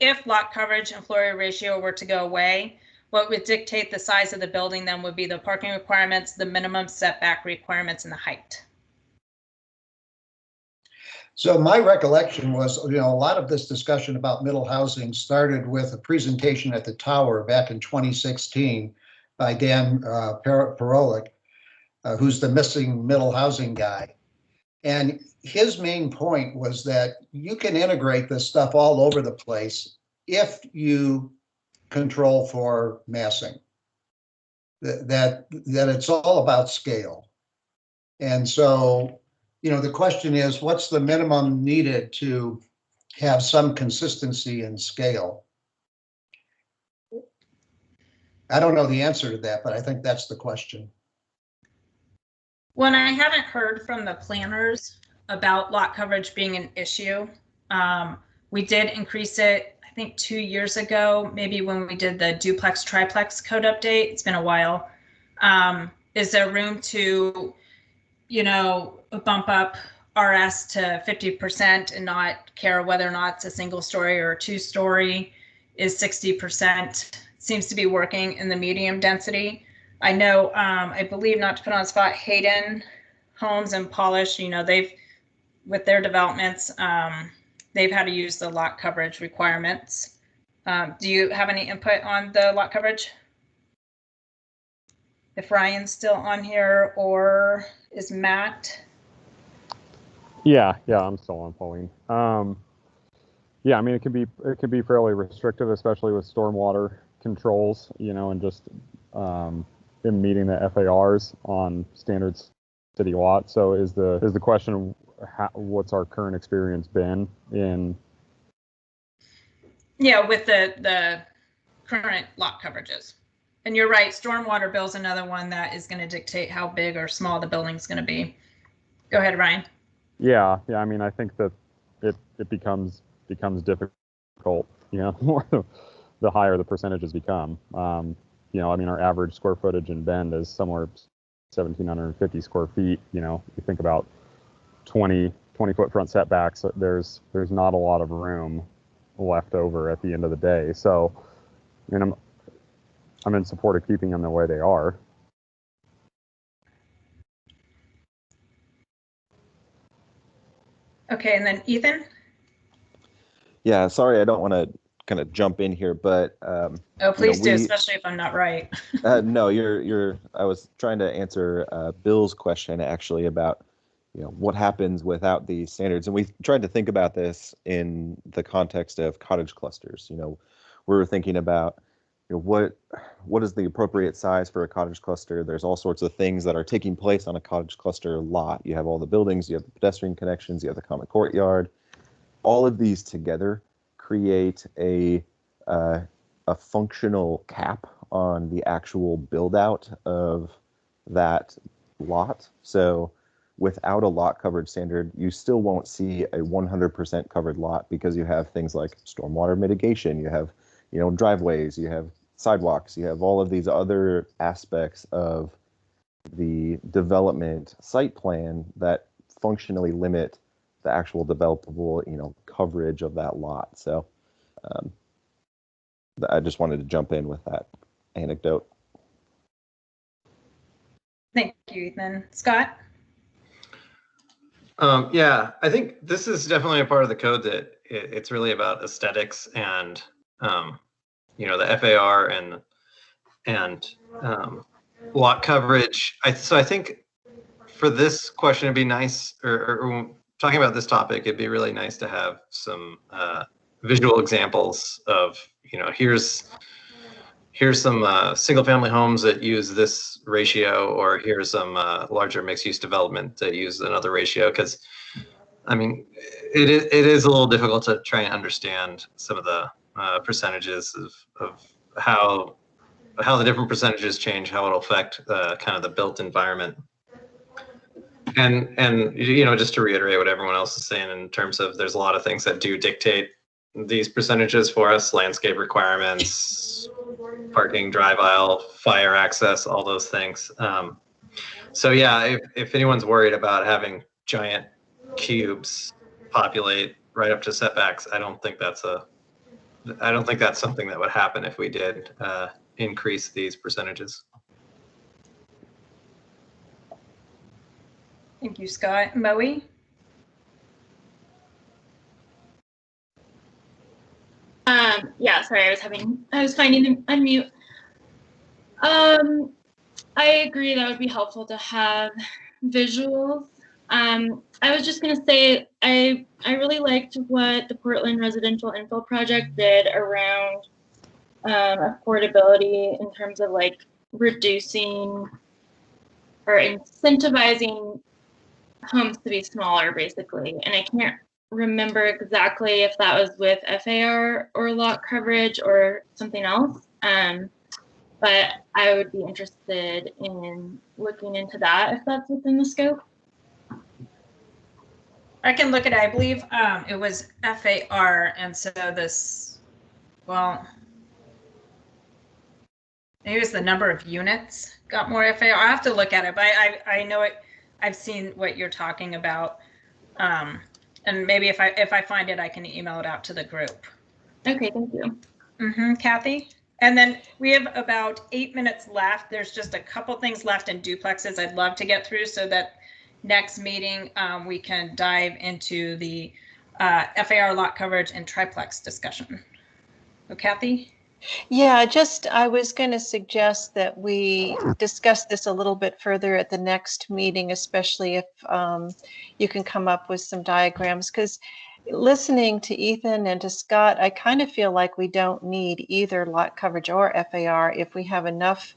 If lot coverage and floor area ratio were to go away, what would dictate the size of the building then would be the parking requirements, the minimum setback requirements, and the height. So my recollection was, a lot of this discussion about middle housing started with a presentation at the Tower back in 2016 by Dan Perolik, who's the missing middle housing guy. And his main point was that you can integrate this stuff all over the place if you control for massing, that it's all about scale. And so, the question is, what's the minimum needed to have some consistency in scale? I don't know the answer to that, but I think that's the question. When I haven't heard from the planners about lot coverage being an issue, we did increase it, I think 2 years ago, maybe when we did the duplex triplex code update. It's been a while. Is there room to, bump up RS to 50% and not care whether or not it's a single story or a 2-story? Is 60%, seems to be working in the medium density. I know, I believe, not to put on the spot, Hayden Homes and Polish, they've, with their developments, they've had to use the lot coverage requirements. Do you have any input on the lot coverage? If Ryan's still on here, or is Matt? Yeah, I'm still on, Pauline. Yeah, I mean, it can be fairly restrictive, especially with stormwater controls, and just in meeting the FARs on standard city lot. So is the question, what's our current experience been in? Yeah, with the current lot coverages. And you're right, stormwater bill's another one that is going to dictate how big or small the building's going to be. Go ahead, Ryan. Yeah. I mean, I think that it becomes difficult, the higher the percentages become. I mean, our average square footage in Bend is somewhere 1,750 square feet. You think about 20-foot front setbacks. There's not a lot of room left over at the end of the day. So, I mean, I'm in support of keeping them the way they are. Okay, and then Ethan? Yeah, sorry, I don't want to kind of jump in here, but oh, please do, especially if I'm not right. No, I was trying to answer Bill's question actually about what happens without these standards, and we tried to think about this in the context of cottage clusters. We were thinking about what is the appropriate size for a cottage cluster. There's all sorts of things that are taking place on a cottage cluster lot. You have all the buildings, you have the pedestrian connections, you have the common courtyard. All of these together create a functional cap on the actual build out of that lot. So without a lot coverage standard, you still won't see a 100% covered lot because you have things like stormwater mitigation, you have, driveways, you have sidewalks, you have all of these other aspects of the development site plan that functionally limit the actual developable, coverage of that lot. So I just wanted to jump in with that anecdote. Thank you, Ethan. Scott? Yeah, I think this is definitely a part of the code that it's really about aesthetics and, the FAR and lot coverage. So I think for this question, it'd be nice, or talking about this topic, it'd be really nice to have some visual examples of, here's some single family homes that use this ratio, or here's some larger mixed use development that use another ratio. Because it is a little difficult to try and understand some of the percentages of how the different percentages change, how it'll affect kind of the built environment. And just to reiterate what everyone else is saying in terms of, there's a lot of things that do dictate these percentages for us: landscape requirements, parking, drive aisle, fire access, all those things. So yeah, if anyone's worried about having giant cubes populate right up to setbacks, I don't think that's something that would happen if we did increase these percentages. Thank you, Scott. Moe? Yeah, sorry, I was finding the unmute. I agree that would be helpful to have visuals. I was just gonna say, I really liked what the Portland Residential Infill Project did around affordability in terms of like reducing or incentivizing homes to be smaller, basically. And I can't remember exactly if that was with FAR or lot coverage or something else. But I would be interested in looking into that if that's within the scope. I can look at it. I believe it was FAR, and so maybe it was the number of units got more FAR. I have to look at it, but I know it. I've seen what you're talking about, and maybe if I find it, I can email it out to the group. Okay, thank you. Kathy? And then we have about 8 minutes left. There's just a couple things left in duplexes I'd love to get through so that next meeting we can dive into the FAR lot coverage and triplex discussion. So Kathy? Yeah, I was going to suggest that we discuss this a little bit further at the next meeting, especially if you can come up with some diagrams, because listening to Ethan and to Scott, I kind of feel like we don't need either lot coverage or FAR if we have enough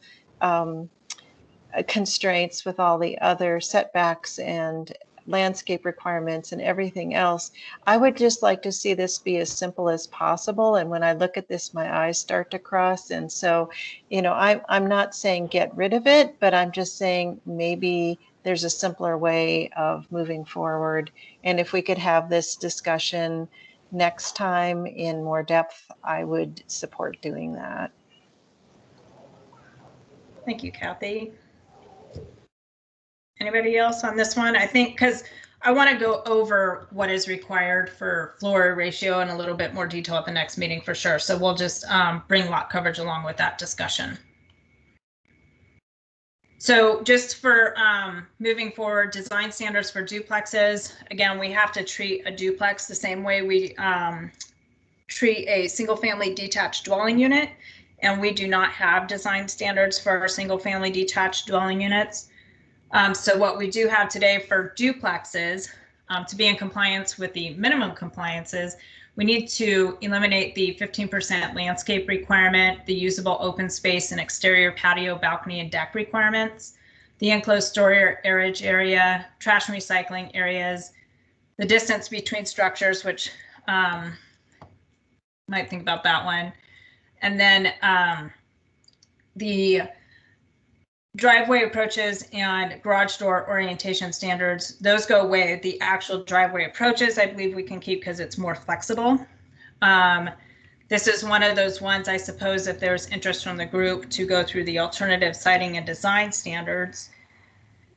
constraints with all the other setbacks and landscape requirements and everything else. I would just like to see this be as simple as possible. And when I look at this, my eyes start to cross. And so, I'm not saying get rid of it, but I'm just saying maybe there's a simpler way of moving forward. And if we could have this discussion next time in more depth, I would support doing that. Thank you, Kathy. Anybody else on this one? I think because I want to go over what is required for floor ratio in a little bit more detail at the next meeting for sure. So we'll just bring lot coverage along with that discussion. So just for moving forward, design standards for duplexes. Again, we have to treat a duplex the same way we treat a single family detached dwelling unit. And we do not have design standards for our single family detached dwelling units. So what we do have today for duplexes, to be in compliance with the minimum compliances, we need to eliminate the 15% landscape requirement, the usable open space and exterior patio, balcony, and deck requirements, the enclosed storage area, trash and recycling areas, the distance between structures, which might think about that one, and then the driveway approaches and garage door orientation standards, those go away. The actual driveway approaches, I believe we can keep because it's more flexible. This is one of those ones, I suppose, if there's interest from the group to go through the alternative siting and design standards,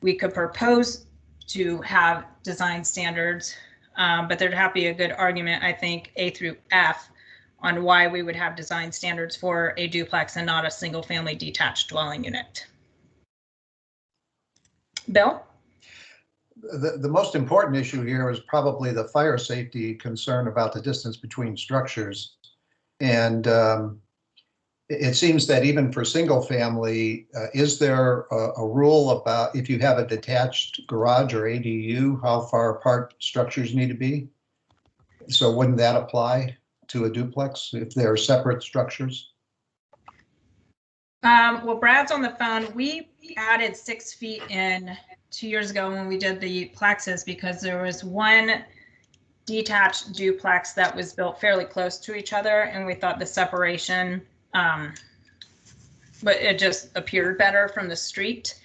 we could propose to have design standards, but there'd have to be a good argument, I think, A through F, on why we would have design standards for a duplex and not a single family detached dwelling unit. Bill? The most important issue here is probably the fire safety concern about the distance between structures. And it seems that even for single family, is there a rule about if you have a detached garage or ADU, how far apart structures need to be? So wouldn't that apply to a duplex if they're separate structures? Well, Brad's on the phone. We added 6 feet in 2 years ago when we did the plexes because there was one detached duplex that was built fairly close to each other, and we thought the separation, but it just appeared better from the street.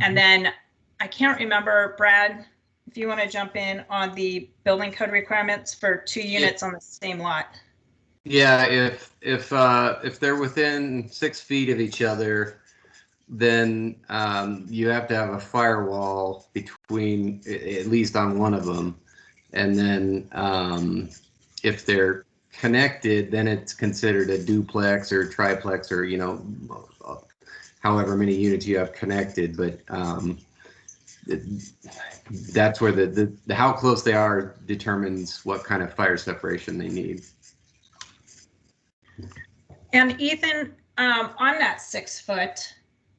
And then I can't remember, Brad, if you want to jump in on the building code requirements for 2 units on the same lot. Yeah, if they're within 6 feet of each other, then you have to have a firewall between, at least on one of them. And then if they're connected, then it's considered a duplex or triplex or, you know, however many units you have connected. But that's where the how close they are determines what kind of fire separation they need. And Ethan, on that 6 foot,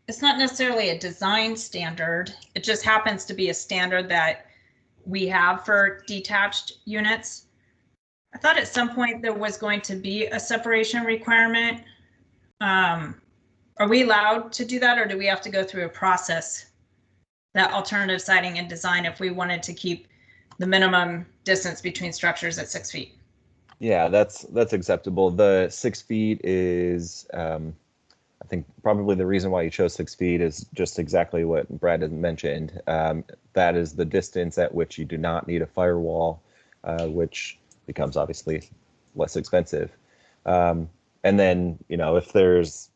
it's not necessarily a design standard. It just happens to be a standard that we have for detached units. I thought at some point there was going to be a separation requirement. Are we allowed to do that, or do we have to go through a process, that alternative siting and design, if we wanted to keep the minimum distance between structures at 6 feet? Yeah, that's acceptable. The 6 feet is, I think probably the reason why you chose 6 feet is just exactly what Brad had mentioned. That is the distance at which you do not need a firewall, which becomes obviously less expensive. And then, you know, if there's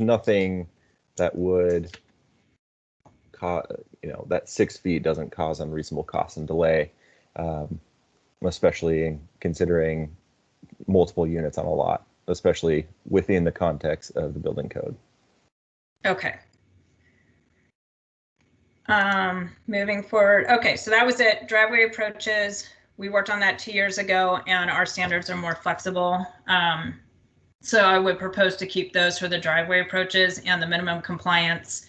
nothing that would cause, you know, that 6 feet doesn't cause unreasonable cost and delay, especially considering multiple units on a lot, especially within the context of the building code. Okay. Moving forward. Okay, so that was it. Driveway approaches. We worked on that 2 years ago, and our standards are more flexible. So I would propose to keep those for the driveway approaches, and the minimum compliance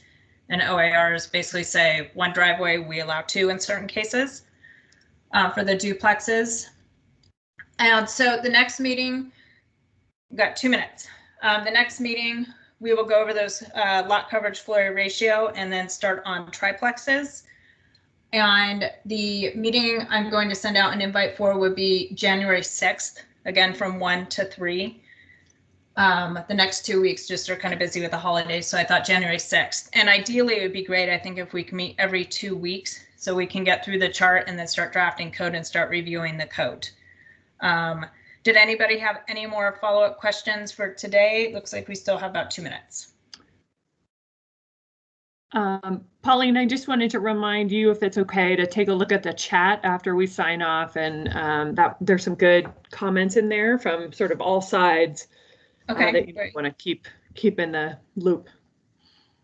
and OARs basically say 1 driveway, we allow 2 in certain cases for the duplexes. And so the next meeting, we've got 2 minutes. The next meeting, we will go over those lot coverage floor area ratio and then start on triplexes. And the meeting I'm going to send out an invite for would be January 6th, again from 1 to 3. The next 2 weeks just are kind of busy with the holidays, so I thought January 6th. And ideally, it would be great, I think, if we can meet every 2 weeks so we can get through the chart and then start drafting code and start reviewing the code. Did anybody have any more follow-up questions for today? Looks like we still have about 2 minutes. Pauline, I just wanted to remind you, if it's okay, to take a look at the chat after we sign off, and that there's some good comments in there from sort of all sides. Okay, that you want to keep in the loop.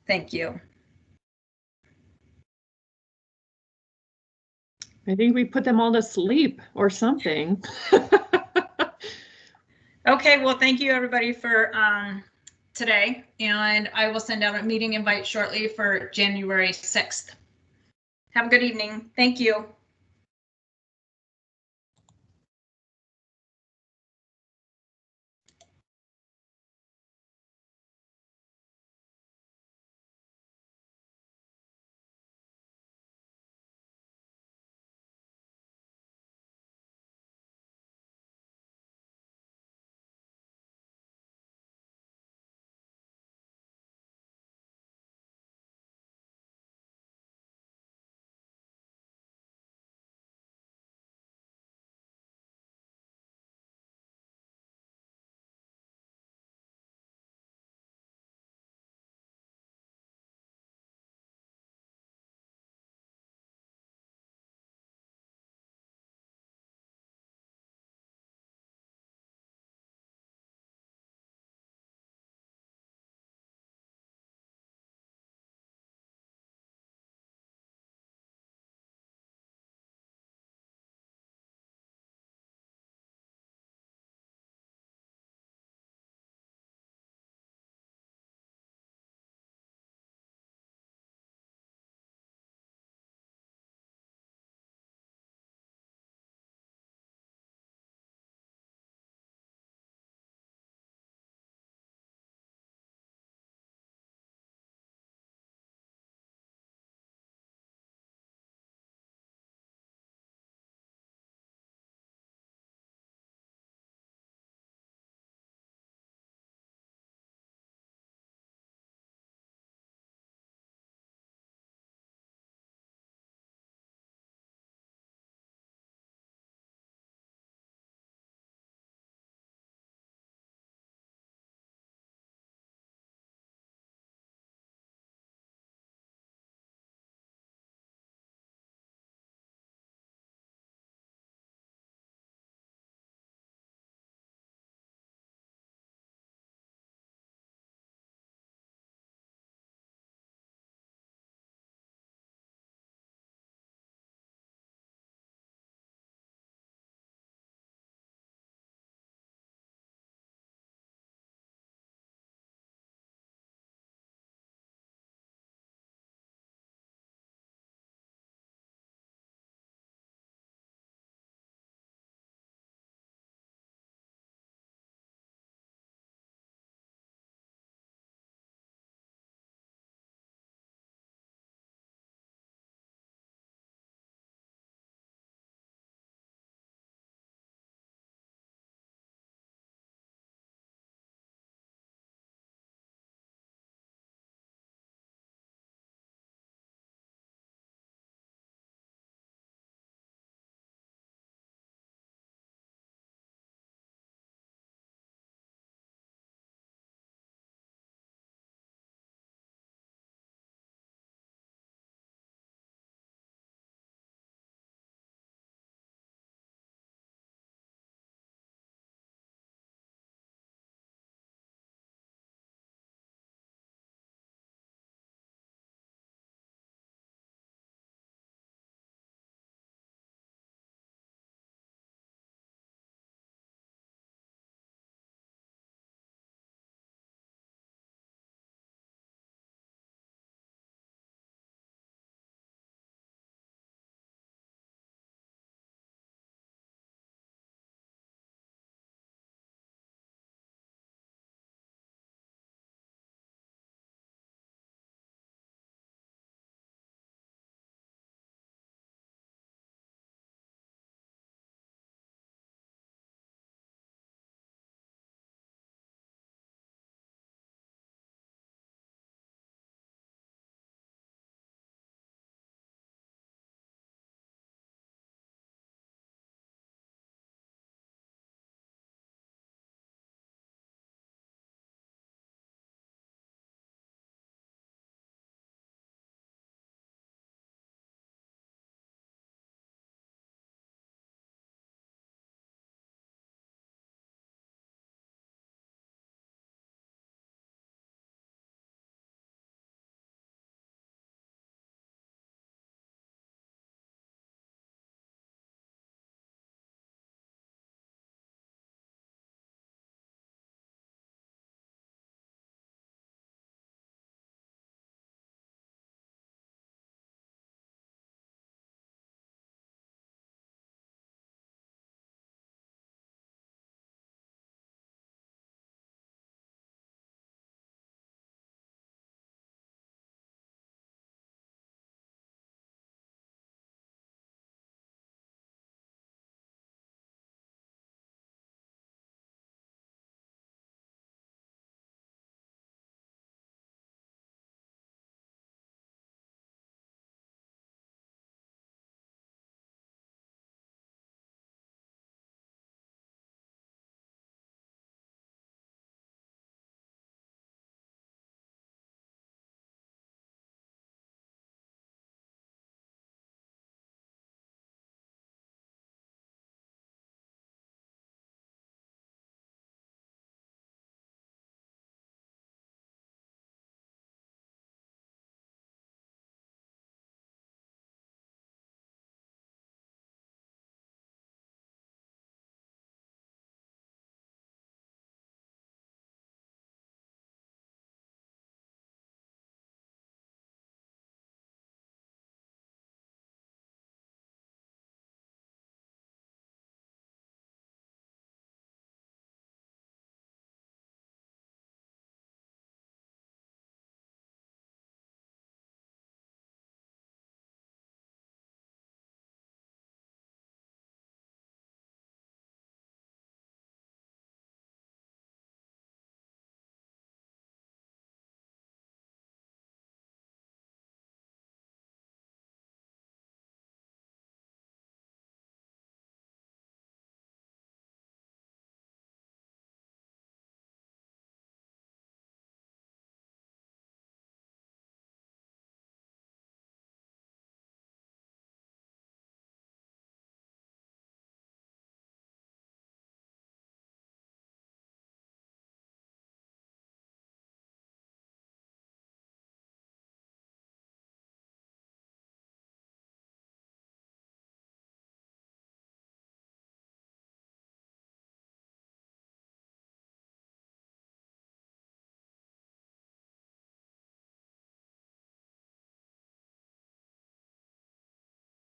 Thank you. I think we put them all to sleep or something. Okay, well, thank you everybody for today, and I will send out a meeting invite shortly for January 6th. Have a good evening. Thank you.